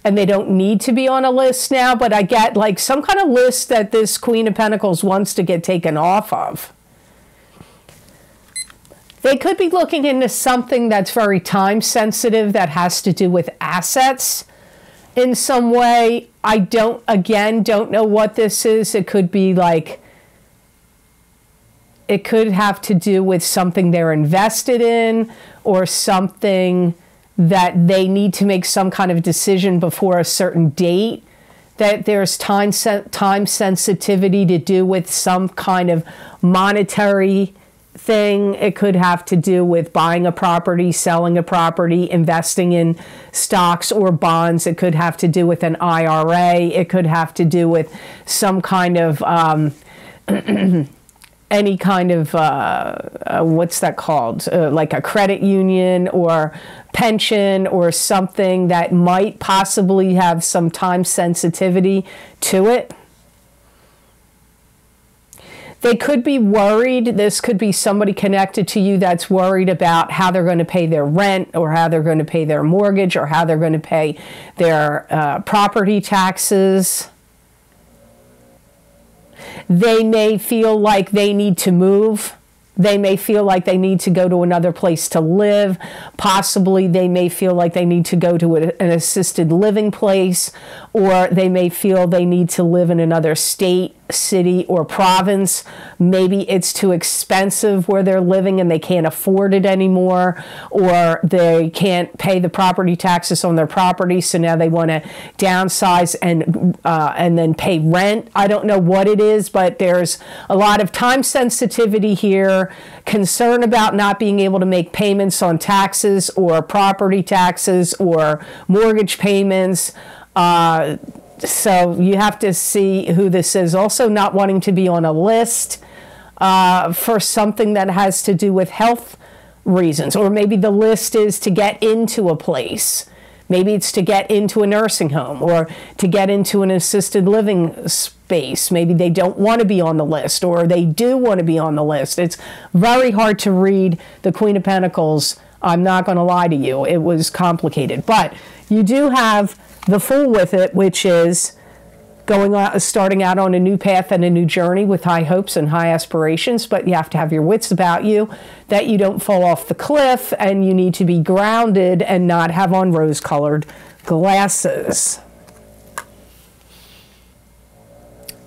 and they don't need to be on a list now. But I get like some kind of list that this Queen of Pentacles wants to get taken off of. They could be looking into something that's very time sensitive that has to do with assets in some way. I don't know what this is. It could be like, it could have to do with something they're invested in or something that they need to make some kind of decision before a certain date, that there's time sensitivity to do with some kind of monetary thing. It could have to do with buying a property, selling a property, investing in stocks or bonds. It could have to do with an IRA. It could have to do with some kind of any kind of, what's that called? Like a credit union or pension or something that might possibly have some time sensitivity to it. They could be worried. This could be somebody connected to you that's worried about how they're going to pay their rent or how they're going to pay their mortgage or how they're going to pay their property taxes. They may feel like they need to move. They may feel like they need to go to another place to live. Possibly they may feel like they need to go to an assisted living place, or they may feel they need to live in another state, city, or province. Maybe it's too expensive where they're living and they can't afford it anymore, or they can't pay the property taxes on their property, so now they want to downsize and then pay rent. I don't know what it is, but there's a lot of time sensitivity here, concern about not being able to make payments on taxes or property taxes or mortgage payments. So you have to see who this is. Also not wanting to be on a list for something that has to do with health reasons. Or maybe the list is to get into a place. Maybe it's to get into a nursing home or to get into an assisted living space. Maybe they don't want to be on the list, or they do want to be on the list. It's very hard to read the Queen of Pentacles. I'm not going to lie to you. It was complicated. But you do have the Fool with it, which is starting out on a new path and a new journey with high hopes and high aspirations, but you have to have your wits about you, that you don't fall off the cliff, and you need to be grounded and not have on rose-colored glasses.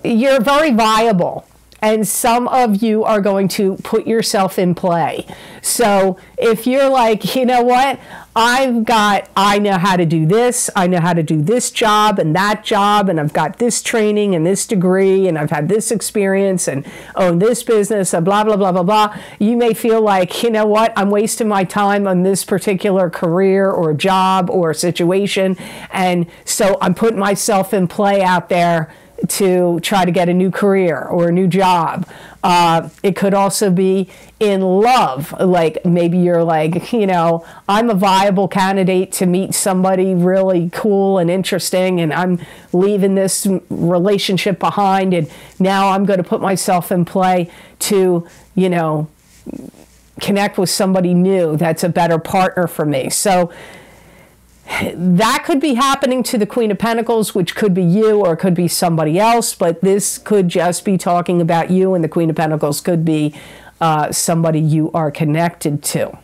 You're very viable, and some of you are going to put yourself in play. So if you're like, you know what, I know how to do this, I know how to do this job, and I've got this training and this degree, and I've had this experience and own this business, and blah, blah, blah, blah, blah. You may feel like, you know what, I'm wasting my time on this particular career or job or situation, and so I'm putting myself in play out there to try to get a new career or a new job. It could also be in love. Like maybe you're like, you know, I'm a viable candidate to meet somebody really cool and interesting, and I'm leaving this relationship behind, and now I'm going to put myself in play to, you know, connect with somebody new that's a better partner for me. So that could be happening to the Queen of Pentacles, which could be you or it could be somebody else, but this could just be talking about you, and the Queen of Pentacles could be somebody you are connected to.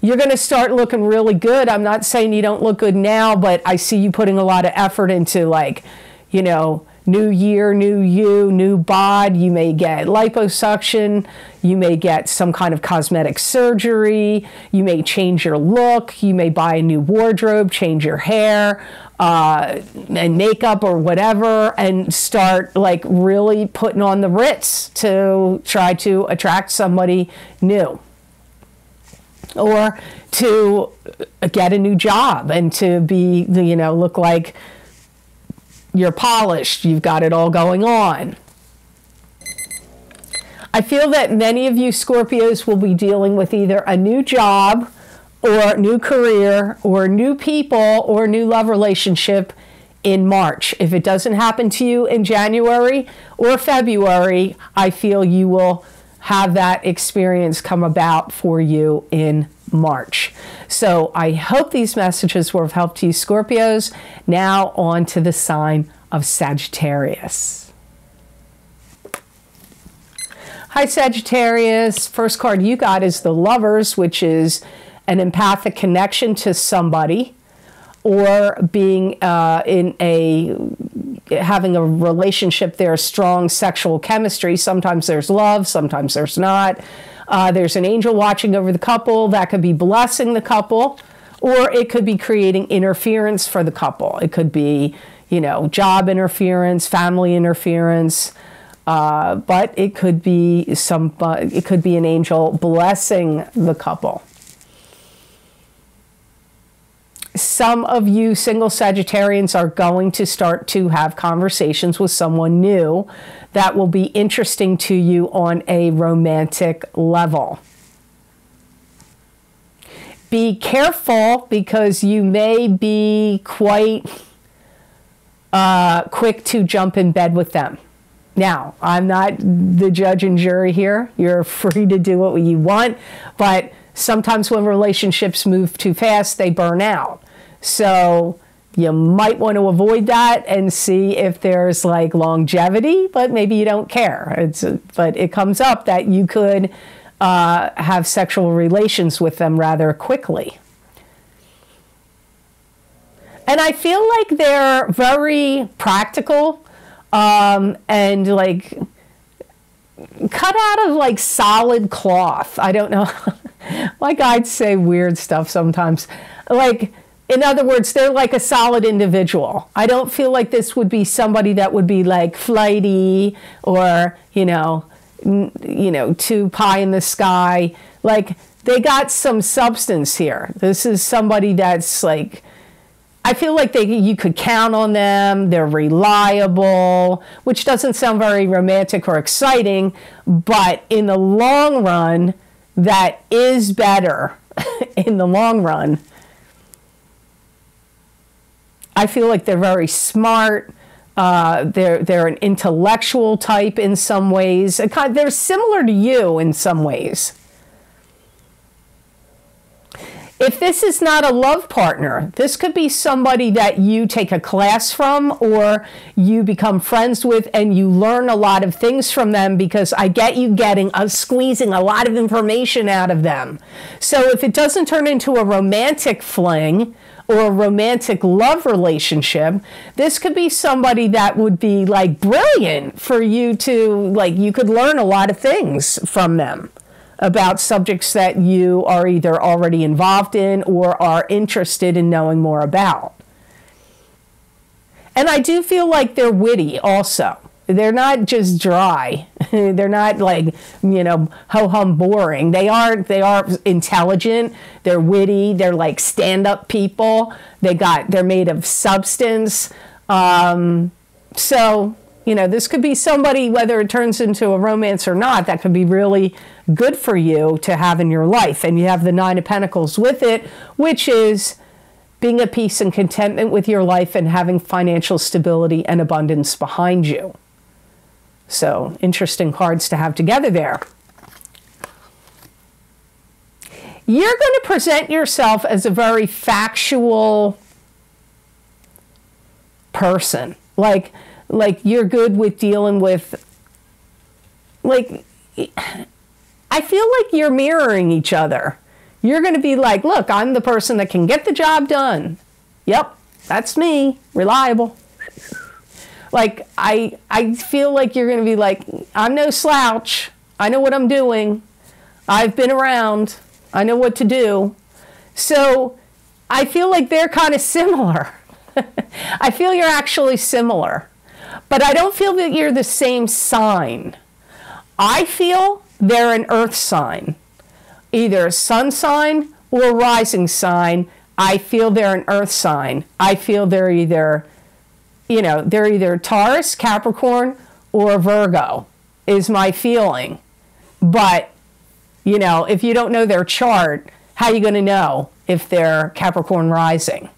You're going to start looking really good. I'm not saying you don't look good now, but I see you putting a lot of effort into, like, you know, new year, new you, new bod. You may get liposuction. You may get some kind of cosmetic surgery. You may change your look. You may buy a new wardrobe, change your hair and makeup or whatever, and start like really putting on the Ritz to try to attract somebody new. Or to get a new job and to be, you know, look like you're polished, you've got it all going on. I feel that many of you Scorpios will be dealing with either a new job or new career or new people or new love relationship in March. If it doesn't happen to you in January or February, I feel you will have that experience come about for you in March. So I hope these messages were of help to you, Scorpios. Now on to the sign of Sagittarius. Hi, Sagittarius. First card you got is the Lovers, which is an empathic connection to somebody, or being having a relationship. There's strong sexual chemistry. Sometimes there's love, sometimes there's not. There's an angel watching over the couple that could be blessing the couple, or it could be creating interference for the couple. It could be, you know, job interference, family interference, but it could be it could be an angel blessing the couple. Some of you single Sagittarians are going to start to have conversations with someone new that will be interesting to you on a romantic level. Be careful, because you may be quite quick to jump in bed with them. Now, I'm not the judge and jury here. You're free to do what you want, but sometimes when relationships move too fast, they burn out. So you might want to avoid that and see if there's like longevity, but maybe you don't care. But it comes up that you could have sexual relations with them rather quickly. And I feel like they're very practical and like cut out of like solid cloth. I don't know. My guides say weird stuff sometimes. Like, in other words, they're like a solid individual. I don't feel like this would be somebody that would be like flighty or, you know, too pie in the sky. Like, they got some substance here. This is somebody that's like, I feel like you could count on them. They're reliable, which doesn't sound very romantic or exciting, but in the long run, that is better. In the long run, I feel like they're very smart. They're an intellectual type in some ways. They're similar to you in some ways. If this is not a love partner, this could be somebody that you take a class from or you become friends with and you learn a lot of things from them, because I get you squeezing a lot of information out of them. So if it doesn't turn into a romantic fling or a romantic love relationship, this could be somebody that would be like brilliant for you to, like, you could learn a lot of things from them about subjects that you are either already involved in or are interested in knowing more about. And I do feel like they're witty also. They're not just dry. They're not like, you know, ho-hum boring. They are intelligent. They're witty. They're like stand-up people. They're made of substance. So, you know, this could be somebody, whether it turns into a romance or not, that could be really good for you to have in your life. And you have the Nine of Pentacles with it, which is being at peace and contentment with your life and having financial stability and abundance behind you. So, interesting cards to have together there. You're going to present yourself as a very factual person. Like you're good with dealing with, like, I feel like you're mirroring each other. You're going to be like, look, I'm the person that can get the job done. Yep, that's me, reliable. Like, I feel like you're going to be like, I'm no slouch. I know what I'm doing. I've been around. I know what to do. So I feel like they're kind of similar. I feel you're actually similar. But I don't feel that you're the same sign. I feel they're an earth sign. Either a sun sign or a rising sign. I feel they're an earth sign. I feel they're either, you know, they're either Taurus, Capricorn, or Virgo, is my feeling. But, you know, if you don't know their chart, how are you going to know if they're Capricorn rising?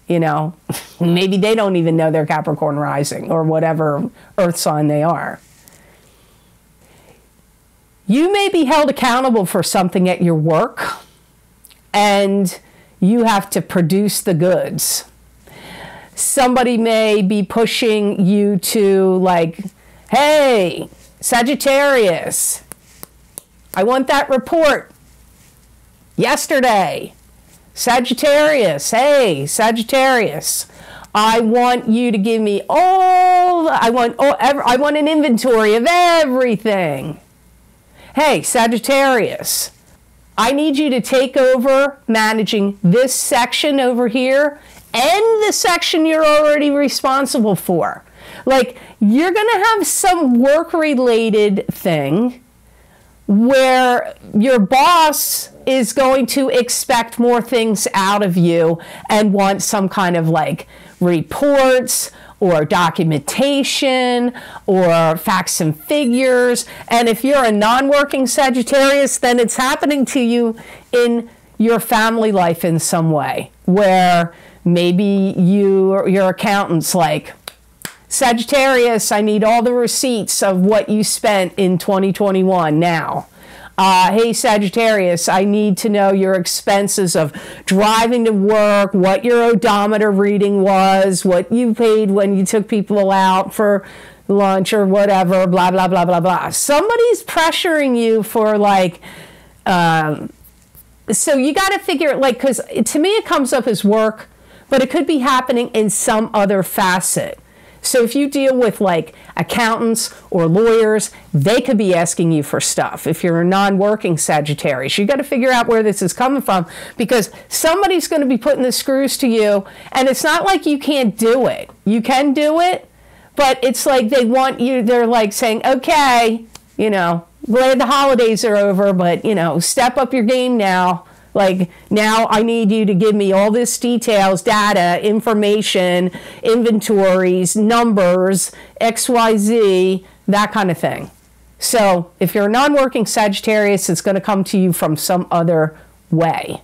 You know, maybe they don't even know they're Capricorn rising or whatever earth sign they are. You may be held accountable for something at your work, and you have to produce the goods. Somebody may be pushing you to, like, hey, Sagittarius, I want that report yesterday. Sagittarius, hey, Sagittarius, I want you to give me I want an inventory of everything. Hey, Sagittarius, I need you to take over managing this section over here and the section you're already responsible for. Like, you're going to have some work-related thing where your boss is going to expect more things out of you and want some kind of, like, reports or documentation or facts and figures. And if you're a non-working Sagittarius, then it's happening to you in your family life in some way, where maybe your accountant's like, Sagittarius, I need all the receipts of what you spent in 2021 now. Hey, Sagittarius, I need to know your expenses of driving to work, what your odometer reading was, what you paid when you took people out for lunch or whatever, blah, blah, blah, blah, blah. Somebody's pressuring you for, like, so you got to figure it, like, because to me it comes up as work, but it could be happening in some other facet. So if you deal with, like, accountants or lawyers, they could be asking you for stuff. If you're a non-working Sagittarius, you got to figure out where this is coming from, because somebody's going to be putting the screws to you, and it's not like you can't do it. You can do it, but it's like they want you, they're like saying, okay, you know, glad the holidays are over, but, you know, step up your game now. Like, now I need you to give me all this details, data, information, inventories, numbers, XYZ, that kind of thing. So if you're a non-working Sagittarius, it's going to come to you from some other way.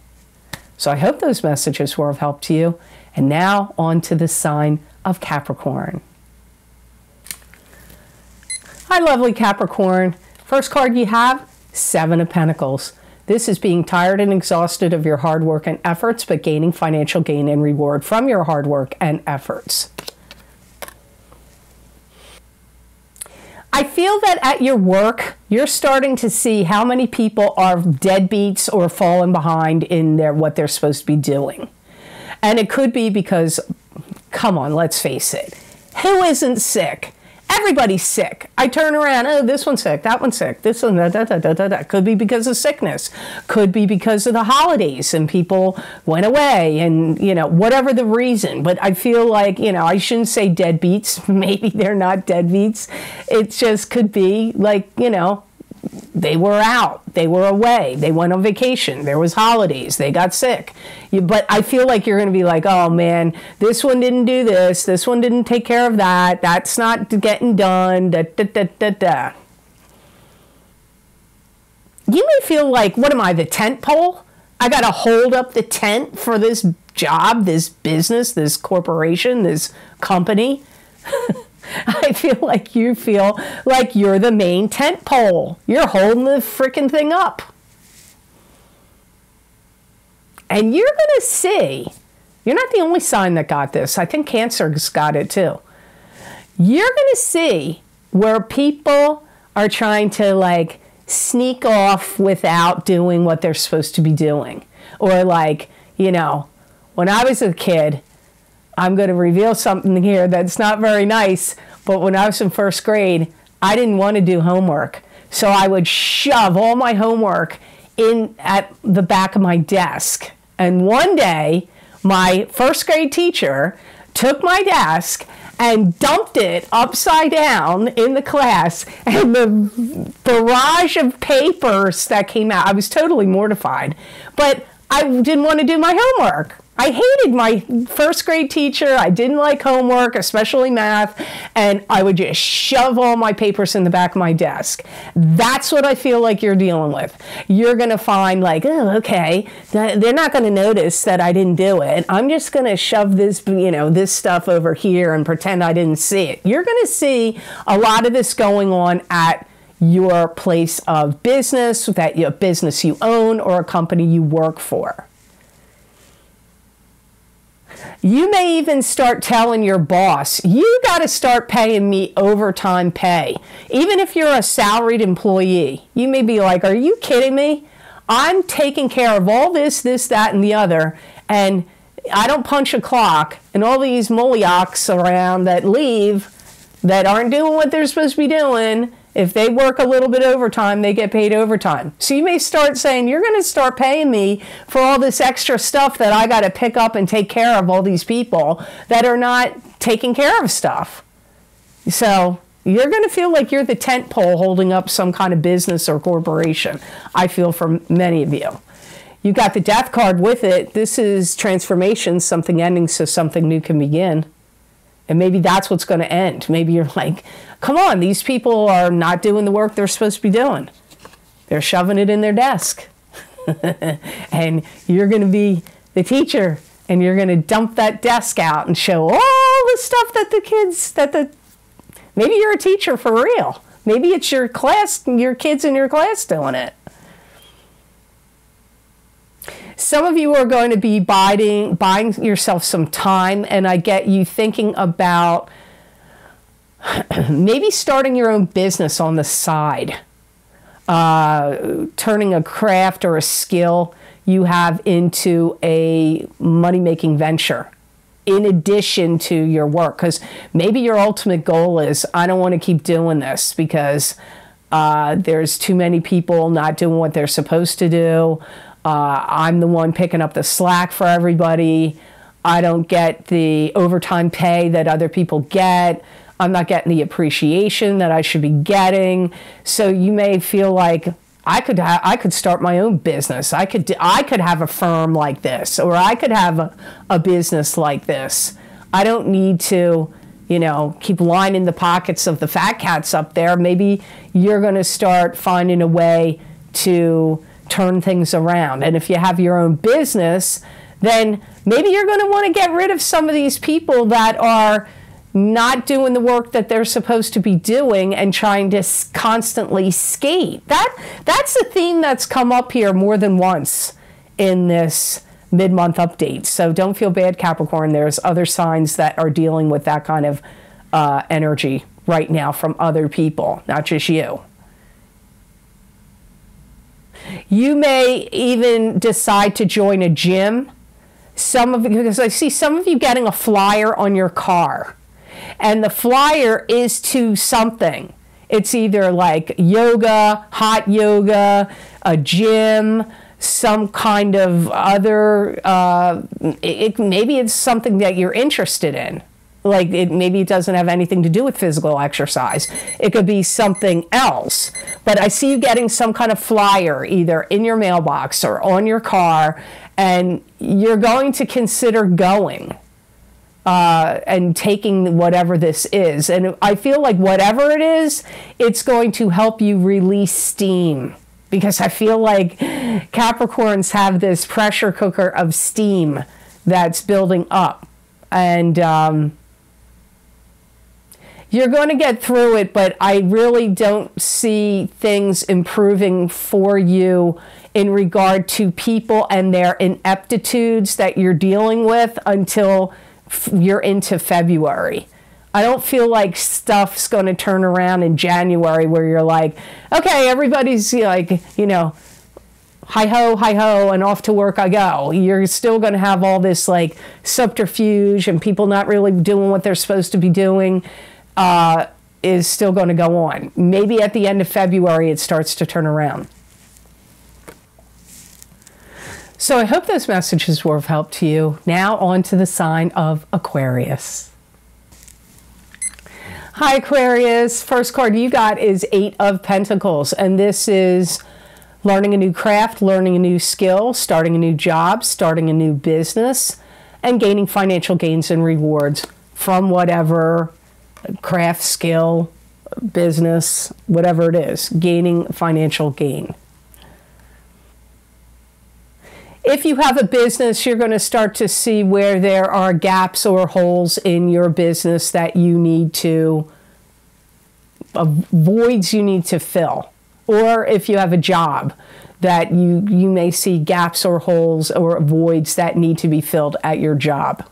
So I hope those messages were of help to you. And now on to the sign of Capricorn. Hi, lovely Capricorn. First card you have, Seven of Pentacles. This is being tired and exhausted of your hard work and efforts, but gaining financial gain and reward from your hard work and efforts. I feel that at your work, you're starting to see how many people are deadbeats or falling behind in what they're supposed to be doing. And it could be because, come on, let's face it, who isn't sick? Everybody's sick. I turn around, oh, this one's sick, that one's sick, this one, da. Could be because of sickness. Could be because of the holidays and people went away and, you know, whatever the reason. But I feel like, you know, I shouldn't say deadbeats. Maybe they're not deadbeats. It just could be like, you know, they were out, they were away, they went on vacation, there was holidays, they got sick. But I feel like you're going to be like, oh man, this one didn't do this one didn't take care of that, that's not getting done, da, da, da, da, da. You may feel like, what am I, the tent pole? I got to hold up the tent for this job, this business, this corporation, this company. I feel like you feel like you're the main tent pole. You're holding the freaking thing up. And you're going to see, you're not the only sign that got this. I think Cancer's got it too. You're going to see where people are trying to like sneak off without doing what they're supposed to be doing. Or like, you know, when I was a kid, I'm going to reveal something here that's not very nice, but when I was in first grade, I didn't want to do homework. So I would shove all my homework in at the back of my desk. And one day, my first grade teacher took my desk and dumped it upside down in the class, and the barrage of papers that came out, I was totally mortified, but I didn't want to do my homework. I hated my first grade teacher. I didn't like homework, especially math, and I would just shove all my papers in the back of my desk. That's what I feel like you're dealing with. You're going to find like, oh, okay, they're not going to notice that I didn't do it. I'm just going to shove this, you know, this stuff over here and pretend I didn't see it. You're going to see a lot of this going on at your place of business, that your business you own or a company you work for. You may even start telling your boss, you got to start paying me overtime pay. Even if you're a salaried employee, you may be like, are you kidding me? I'm taking care of all this, that, and the other, and I don't punch a clock, and all these mollyocks around that leave that aren't doing what they're supposed to be doing, if they work a little bit overtime, they get paid overtime. So you may start saying, you're going to start paying me for all this extra stuff that I got to pick up and take care of all these people that are not taking care of stuff. So you're going to feel like you're the tent pole holding up some kind of business or corporation. I feel for many of you. You got the death card with it. This is transformation, something ending so something new can begin. And maybe that's what's going to end. Maybe you're like, come on, these people are not doing the work they're supposed to be doing. They're shoving it in their desk. And you're going to be the teacher, and you're going to dump that desk out and show all the stuff that the kids, maybe you're a teacher for real. Maybe it's your class, your kids in your class doing it. Some of you are going to be buying yourself some time, and I get you thinking about maybe starting your own business on the side, turning a craft or a skill you have into a money-making venture in addition to your work. Because maybe your ultimate goal is, I don't want to keep doing this because there's too many people not doing what they're supposed to do. I'm the one picking up the slack for everybody. I don't get the overtime pay that other people get. I'm not getting the appreciation that I should be getting. So you may feel like I could start my own business. I could have a firm like this, or I could have a business like this. I don't need to, you know, keep lining the pockets of the fat cats up there. Maybe you're going to start finding a way to turn things around. And if you have your own business, then maybe you're going to want to get rid of some of these people that are not doing the work that they're supposed to be doing and trying to constantly skate. That's a theme that's come up here more than once in this mid-month update. So don't feel bad, Capricorn. There's other signs that are dealing with that kind of energy right now from other people, not just you. You may even decide to join a gym. Because I see some of you getting a flyer on your car. And the flyer is to something. It's either like yoga, hot yoga, a gym, some kind of other, maybe it's something that you're interested in. Like maybe it doesn't have anything to do with physical exercise. It could be something else. But I see you getting some kind of flyer either in your mailbox or on your car, and you're going to consider going and taking whatever this is. And I feel like whatever it is, it's going to help you release steam. Because I feel like Capricorns have this pressure cooker of steam that's building up. And you're going to get through it, but I really don't see things improving for you in regard to people and their ineptitudes that you're dealing with until you're into February. I don't feel like stuff's going to turn around in January where you're like, okay, everybody's like, you know, hi-ho, and off to work I go. You're still going to have all this like subterfuge and people not really doing what they're supposed to be doing is still going to go on. Maybe at the end of February it starts to turn around. So I hope those messages were of help to you. Now on to the sign of Aquarius. Hi Aquarius, first card you got is 8 of Pentacles, and this is learning a new craft, learning a new skill, starting a new job, starting a new business, and gaining financial gains and rewards from whatever craft, skill, business, whatever it is, gaining financial gain. If you have a business, you're going to start to see where there are gaps or holes in your business that you need to, voids you need to fill. Or if you have a job that you may see gaps or holes or voids that need to be filled at your job.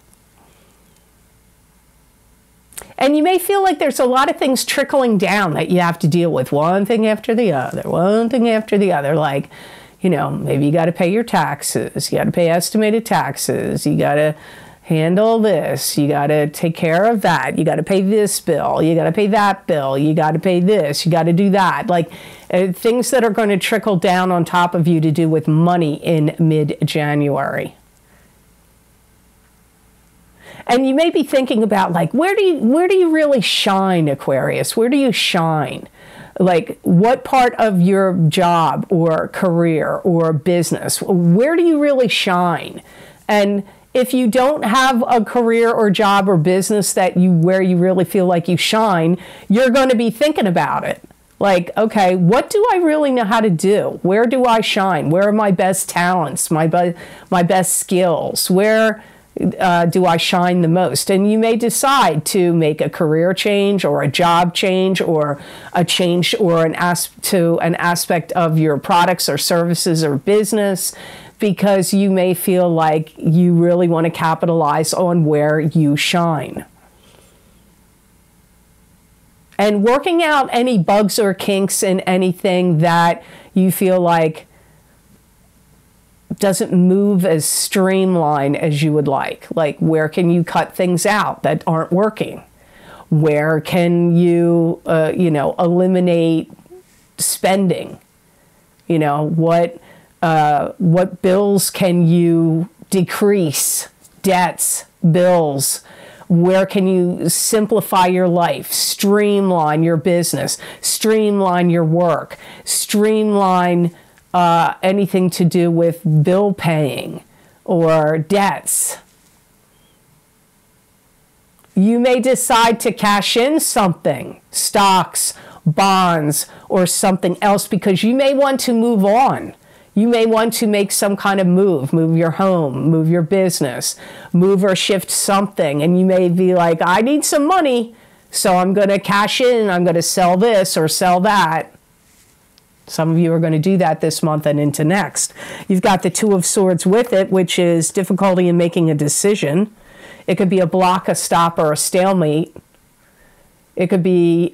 And you may feel like there's a lot of things trickling down that you have to deal with, one thing after the other, one thing after the other, like, you know, maybe you got to pay your taxes, you got to pay estimated taxes, you got to handle this, you got to take care of that, you got to pay this bill, you got to pay that bill, you got to pay this, you got to do that. Like things that are going to trickle down on top of you to do with money in mid-January. And you may be thinking about like, where do you really shine, Aquarius? Where do you shine? Like what part of your job or career or business, where do you really shine? And if you don't have a career or job or business where you really feel like you shine, you're going to be thinking about it. Like, okay, what do I really know how to do? Where do I shine? Where are my best talents, my best skills? Where do I shine the most? And you may decide to make a career change or a job change or a change or an aspect of your products or services or business, because you may feel like you really want to capitalize on where you shine. And working out any bugs or kinks in anything that you feel like doesn't move as streamlined as you would like. Like, where can you cut things out that aren't working? Where can you, eliminate spending? You know, what bills can you decrease? Debts, bills. Where can you simplify your life, streamline your business, streamline your work, streamline anything to do with bill paying or debts? You may decide to cash in something, stocks, bonds, or something else, because you may want to move on. You may want to make some kind of move your home, move your business, move or shift something. And you may be like, I need some money, so I'm going to cash in, I'm going to sell this or sell that. Some of you are going to do that this month and into next. You've got the Two of Swords with it, which is difficulty in making a decision. It could be a block, a stop, or a stalemate. It could be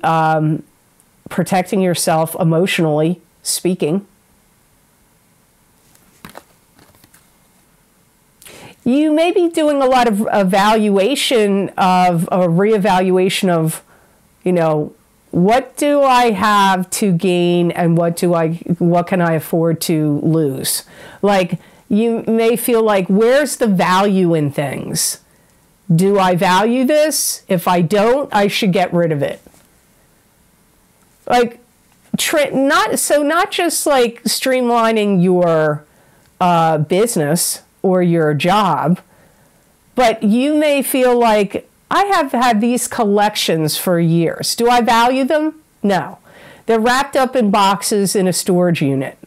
protecting yourself emotionally speaking. You may be doing a lot of reevaluation of, what do I have to gain and what can I afford to lose? Like, you may feel like, where's the value in things? Do I value this? If I don't, I should get rid of it. Like, not just like streamlining your business or your job, but you may feel like, I have had these collections for years. Do I value them? No. They're wrapped up in boxes in a storage unit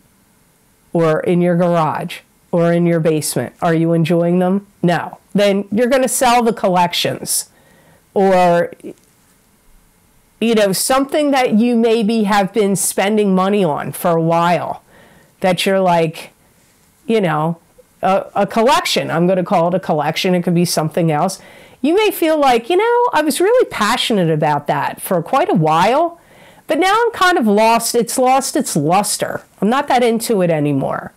or in your garage or in your basement. Are you enjoying them? No. Then you're going to sell the collections, or, you know, something that you maybe have been spending money on for a while that you're like, you know, a collection. I'm going to call it a collection. It could be something else. You may feel like, you know, I was really passionate about that for quite a while, but now I'm kind of lost. It's lost its luster. I'm not that into it anymore.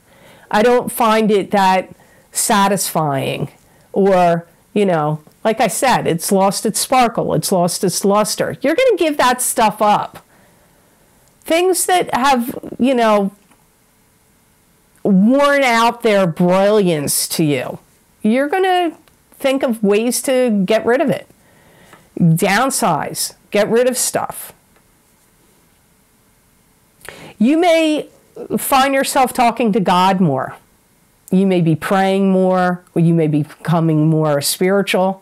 I don't find it that satisfying, or, you know, like I said, it's lost its sparkle. It's lost its luster. You're going to give that stuff up. Things that have, you know, worn out their brilliance to you, you're going to think of ways to get rid of it. Downsize. Get rid of stuff. You may find yourself talking to God more. You may be praying more, or you may be becoming more spiritual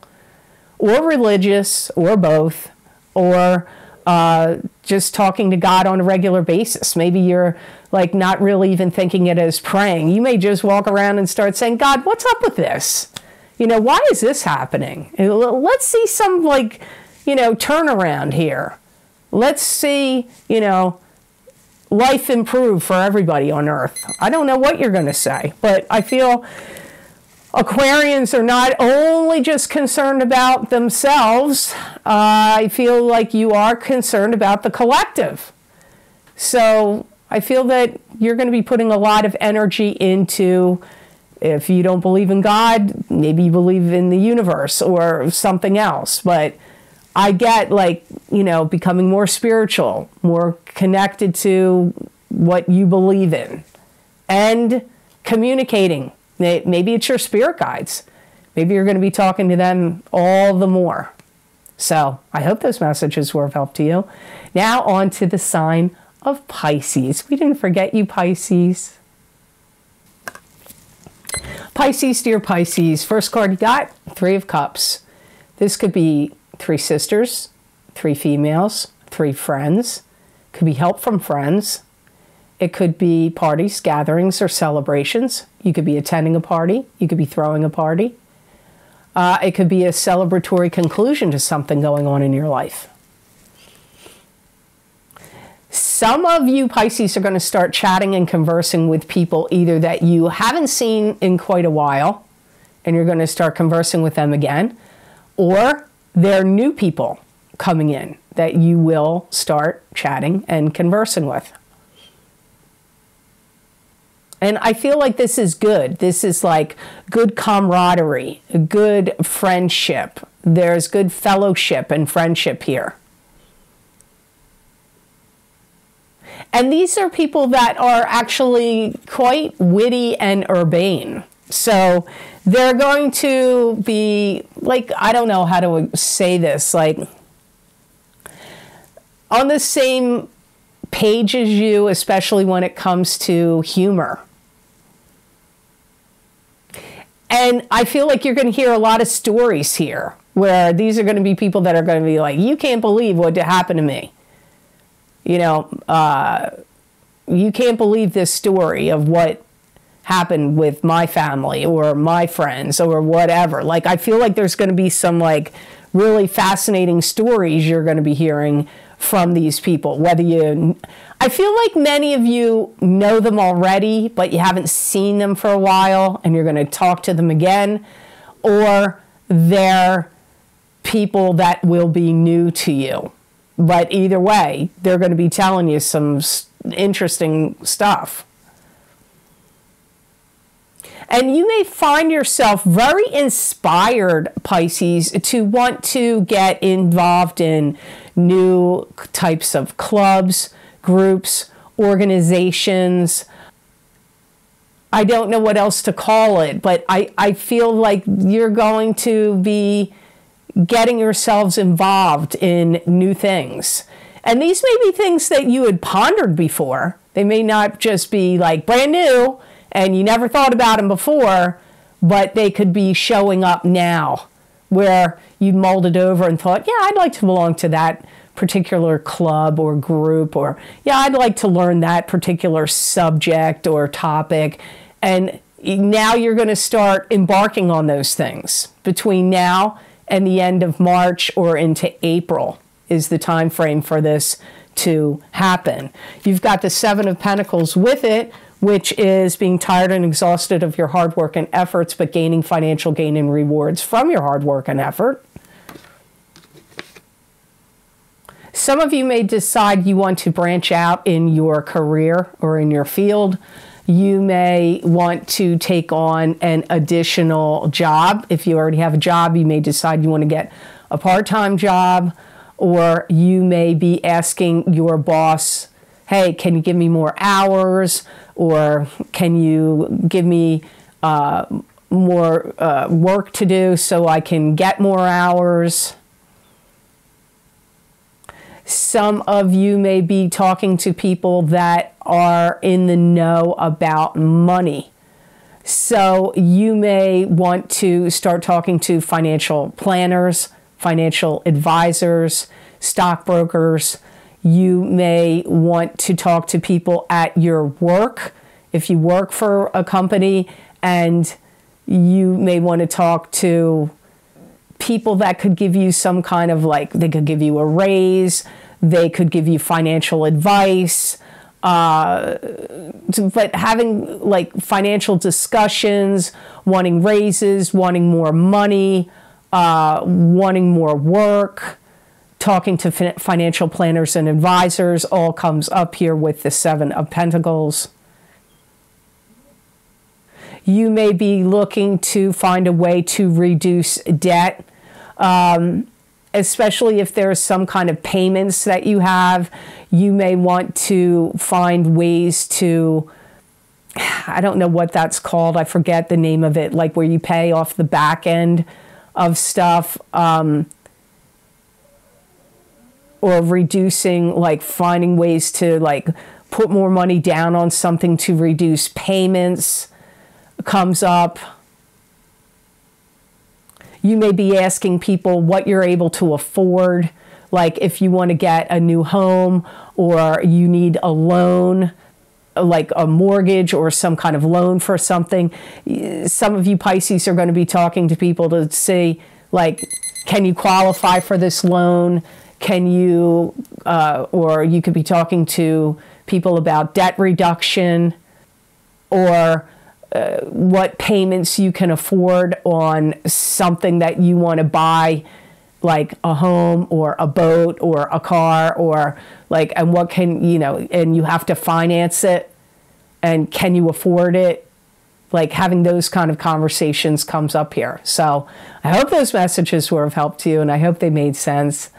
or religious, or both, or just talking to God on a regular basis. Maybe you're like not really even thinking it as praying. You may just walk around and start saying, God, what's up with this? You know, why is this happening? Let's see some, like, you know, turnaround here. Let's see, you know, life improve for everybody on Earth. I don't know what you're going to say, but I feel Aquarians are not only just concerned about themselves. I feel like you are concerned about the collective. So I feel that you're going to be putting a lot of energy into, if you don't believe in God, maybe you believe in the universe or something else. But I get, like, you know, becoming more spiritual, more connected to what you believe in, and communicating. Maybe it's your spirit guides. Maybe you're going to be talking to them all the more. So I hope those messages were of help to you. Now on to the sign of Pisces. We didn't forget you, Pisces. Pisces, dear Pisces, first card you got, Three of Cups. This could be 3 sisters, 3 females, 3 friends. Could be help from friends. It could be parties, gatherings, or celebrations. You could be attending a party. You could be throwing a party. It could be a celebratory conclusion to something going on in your life. Some of you Pisces are going to start chatting and conversing with people either that you haven't seen in quite a while, and you're going to start conversing with them again, or they're new people coming in that you will start chatting and conversing with. And I feel like this is good. This is like good camaraderie, good friendship. There's good fellowship and friendship here. And these are people that are actually quite witty and urbane. So they're going to be, like, I don't know how to say this, like, on the same page as you, especially when it comes to humor. And I feel like you're going to hear a lot of stories here where these are going to be people that are going to be like, you can't believe what happened to me. You know, you can't believe this story of what happened with my family or my friends or whatever. Like, I feel like there's going to be some, like, really fascinating stories you're going to be hearing from these people. Whether you, I feel like many of you know them already, but you haven't seen them for a while and you're going to talk to them again, or they're people that will be new to you. But either way, they're going to be telling you some interesting stuff. And you may find yourself very inspired, Pisces, to want to get involved in new types of clubs, groups, organizations. I don't know what else to call it, but I feel like you're going to be getting yourselves involved in new things. And these may be things that you had pondered before. They may not just be like brand new and you never thought about them before, but they could be showing up now where you molded over and thought, yeah, I'd like to belong to that particular club or group, or yeah, I'd like to learn that particular subject or topic. And now you're going to start embarking on those things. Between now and the end of March or into April is the time frame for this to happen. You've got the Seven of Pentacles with it, which is being tired and exhausted of your hard work and efforts, but gaining financial gain and rewards from your hard work and effort. Some of you may decide you want to branch out in your career or in your field. You may want to take on an additional job. If you already have a job, you may decide you want to get a part-time job, or you may be asking your boss, hey, can you give me more hours? Or can you give me more work to do so I can get more hours? Some of you may be talking to people that are in the know about money. So you may want to start talking to financial planners, financial advisors, stockbrokers. You may want to talk to people at your work, if you work for a company, and you may want to talk to people that could give you some kind of they could give you a raise, they could give you financial advice, but having financial discussions, wanting raises, wanting more money, wanting more work, talking to financial planners and advisors, all comes up here with the Seven of Pentacles. You may be looking to find a way to reduce debt, especially if there's some kind of payments that you have. You may want to find ways to, I don't know what that's called, I forget the name of it, where you pay off the back end of stuff, or reducing, finding ways to put more money down on something to reduce payments comes up. You may be asking people what you're able to afford, if you want to get a new home or you need a loan, like a mortgage or some kind of loan for something. Some of you Pisces are going to be talking to people to see, can you qualify for this loan? Can you, or you could be talking to people about debt reduction, or what payments you can afford on something that you want to buy, like a home or a boat or a car, or and what can, and you have to finance it, and can you afford it? Having those kind of conversations comes up here. So I hope those messages were of help to you, and I hope they made sense.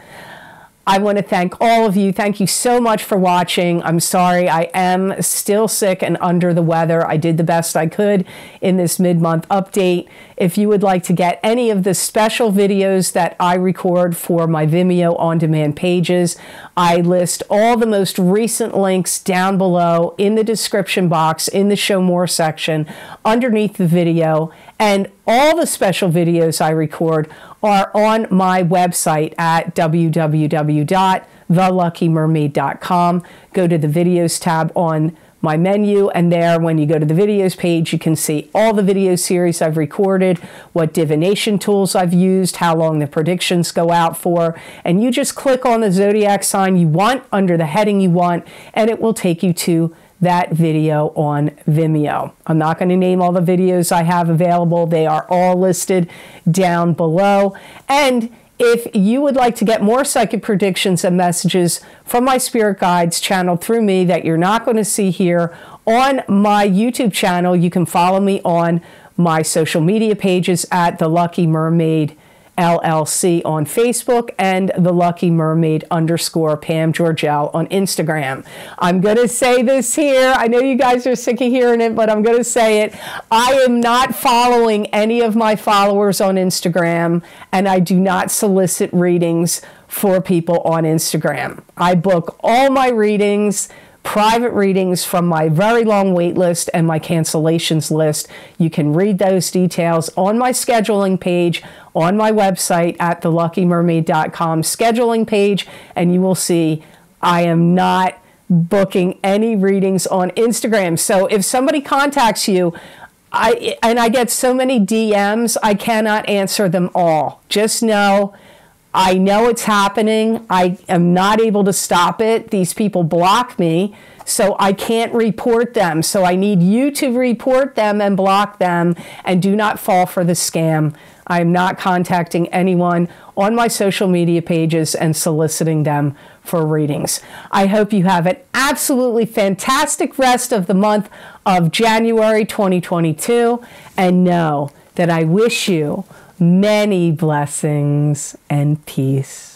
I want to thank all of you. Thank you so much for watching. I'm sorry, I am still sick and under the weather. I did the best I could in this mid-month update. If you would like to get any of the special videos that I record for my Vimeo on-demand pages, I list all the most recent links down below in the description box, in the Show More section, underneath the video. And all the special videos I record are on my website at www.theluckymermaid.com. Go to the videos tab on my menu, and there, when you go to the videos page, you can see all the video series I've recorded, what divination tools I've used, how long the predictions go out for, and you just click on the zodiac sign you want under the heading you want, and it will take you to that video on Vimeo. I'm not going to name all the videos I have available. They are all listed down below. And if you would like to get more psychic predictions and messages from my spirit guides channeled through me that you're not going to see here on my YouTube channel, you can follow me on my social media pages at The Lucky Mermaid LLC on Facebook, and the Lucky Mermaid _ Pam Georgel on Instagram. I'm going to say this here. I know you guys are sick of hearing it, but I'm going to say it. I am not following any of my followers on Instagram, and I do not solicit readings for people on Instagram. I book all my readings, private readings, from my very long wait list and my cancellations list. You can read those details on my scheduling page on my website at theluckymermaid.com scheduling page, and you will see I am not booking any readings on Instagram. So if somebody contacts you, I get so many DMs, I cannot answer them all. Just know, I know it's happening. I am not able to stop it. These people block me, so I can't report them. So I need you to report them and block them, and do not fall for the scam. I am not contacting anyone on my social media pages and soliciting them for readings. I hope you have an absolutely fantastic rest of the month of January 2022, and know that I wish you many blessings and peace.